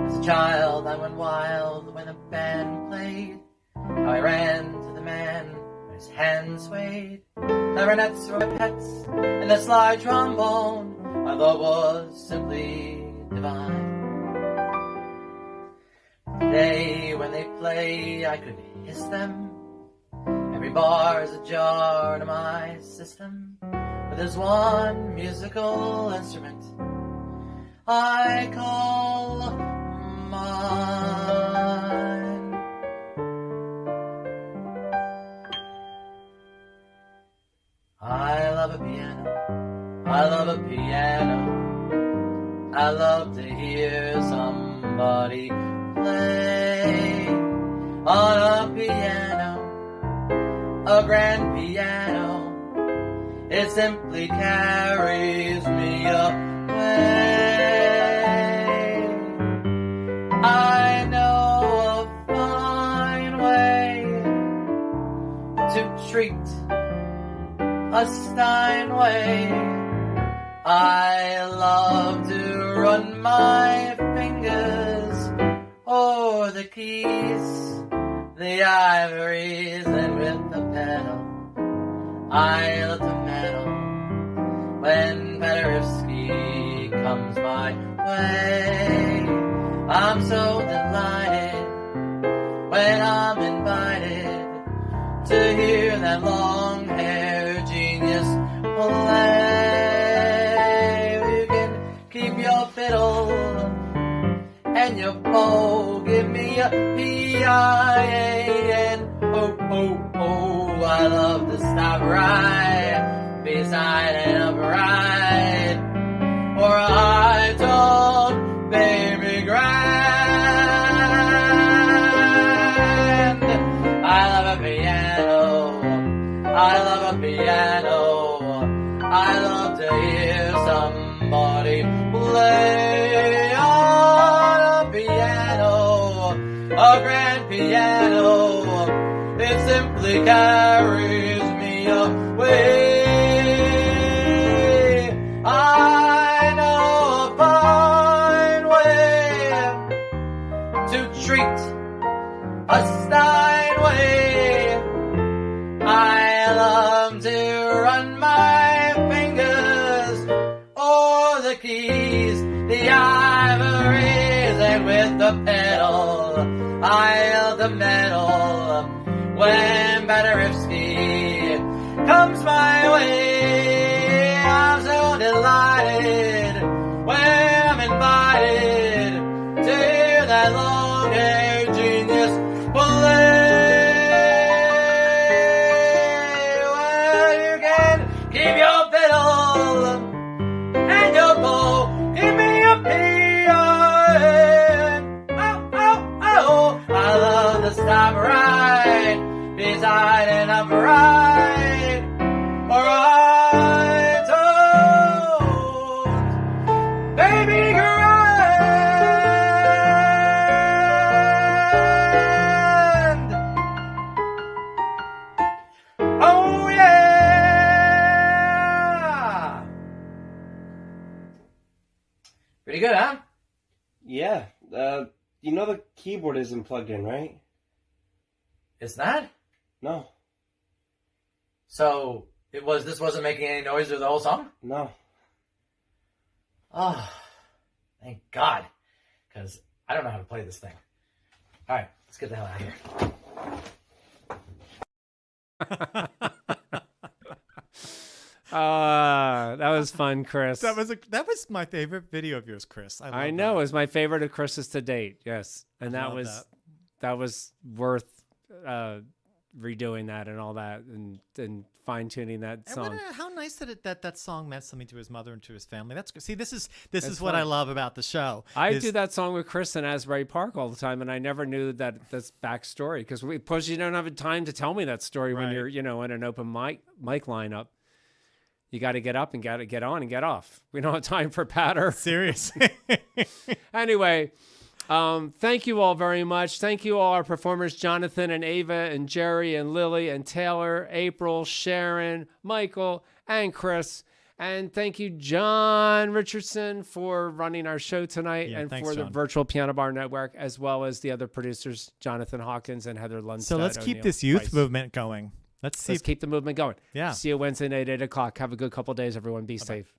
J: As a child, I went wild when a band played. How I ran to the man when his hands swayed. Clarinets were my pets, and the slide trombone I thought was simply divine. Today, when they play, I could hiss them. Every bar is a jar to my system. But there's one musical instrument I call mine. I love a piano. I love a piano. I love to hear somebody play on a piano, a grand piano. It simply carries me away. I know a fine way to treat a Steinway. I love to run my fingers o'er the keys, the ivories, and with the pedal I love to meddle when Paderewski comes my way. I'm so delighted when I'm invited to hear that long-haired genius play. You can keep your fiddle and your bow, give me a P-I-A-N. Oh, oh, oh, I love to stop right beside an upright or a high-toned baby grand. I love a piano, I love a piano, I love to hear somebody play on a piano, a grand piano. It simply carries me away. I know a fine way to treat a Steinway. I love to run my fingers o'er the keys, the ivories, and with the pedal I'll the metal when Paderewski comes my way. I'm so delighted when I'm invited to hear that long-haired genius play. Well, you can keep your fiddle and your bow, give me a P-I-N. Oh, oh, oh, I love to stop right beside an upright or a high-toned baby grand. Oh yeah! Pretty good, huh?
K: Yeah. You know the keyboard isn't plugged in, right?
J: It's not?
K: No.
J: So this wasn't making any noise through the whole song?
K: No.
J: Oh, thank God. Because I don't know how to play this thing. All right, let's get the hell out of here.
A: That was fun, Chris.
B: That was my favorite video of yours, Chris.
A: I know. It was my favorite of Chris's to date. Yes. And that
B: love
A: was worth redoing that and all that, and fine tuning that
B: And
A: song.
B: how nice that song meant something to his mother and to his family. That's good. See, this is
A: That's
B: what I
A: fun.
B: love about the show.
A: I
B: is-
A: do that song with Chris in Asbury Park all the time, and I never knew that's backstory because plus you don't have time to tell me that story when
B: Right.
A: you're in an open mic lineup. You got to get up and got to get on and get off. We don't have time for patter.
B: Seriously.
A: Anyway, thank you all very much. Thank you all our performers, Jonathan and Ava and Jerry and Lily and Taylor, April, Sharon, Michael, and Chris. And thank you, John Richardson, for running our show tonight,
B: Yeah,
A: and
B: thanks,
A: for the
B: John.
A: Virtual Piano Bar Network, as well as the other producers, Jonathan Hawkins and Heather Lundstedt.
B: So let's keep
A: O'Neill
B: this youth
A: Price.
B: movement going. Let's see.
A: Let's keep the movement going.
B: Yeah.
A: See you Wednesday night at 8 o'clock. Have a good couple days, everyone. Be safe.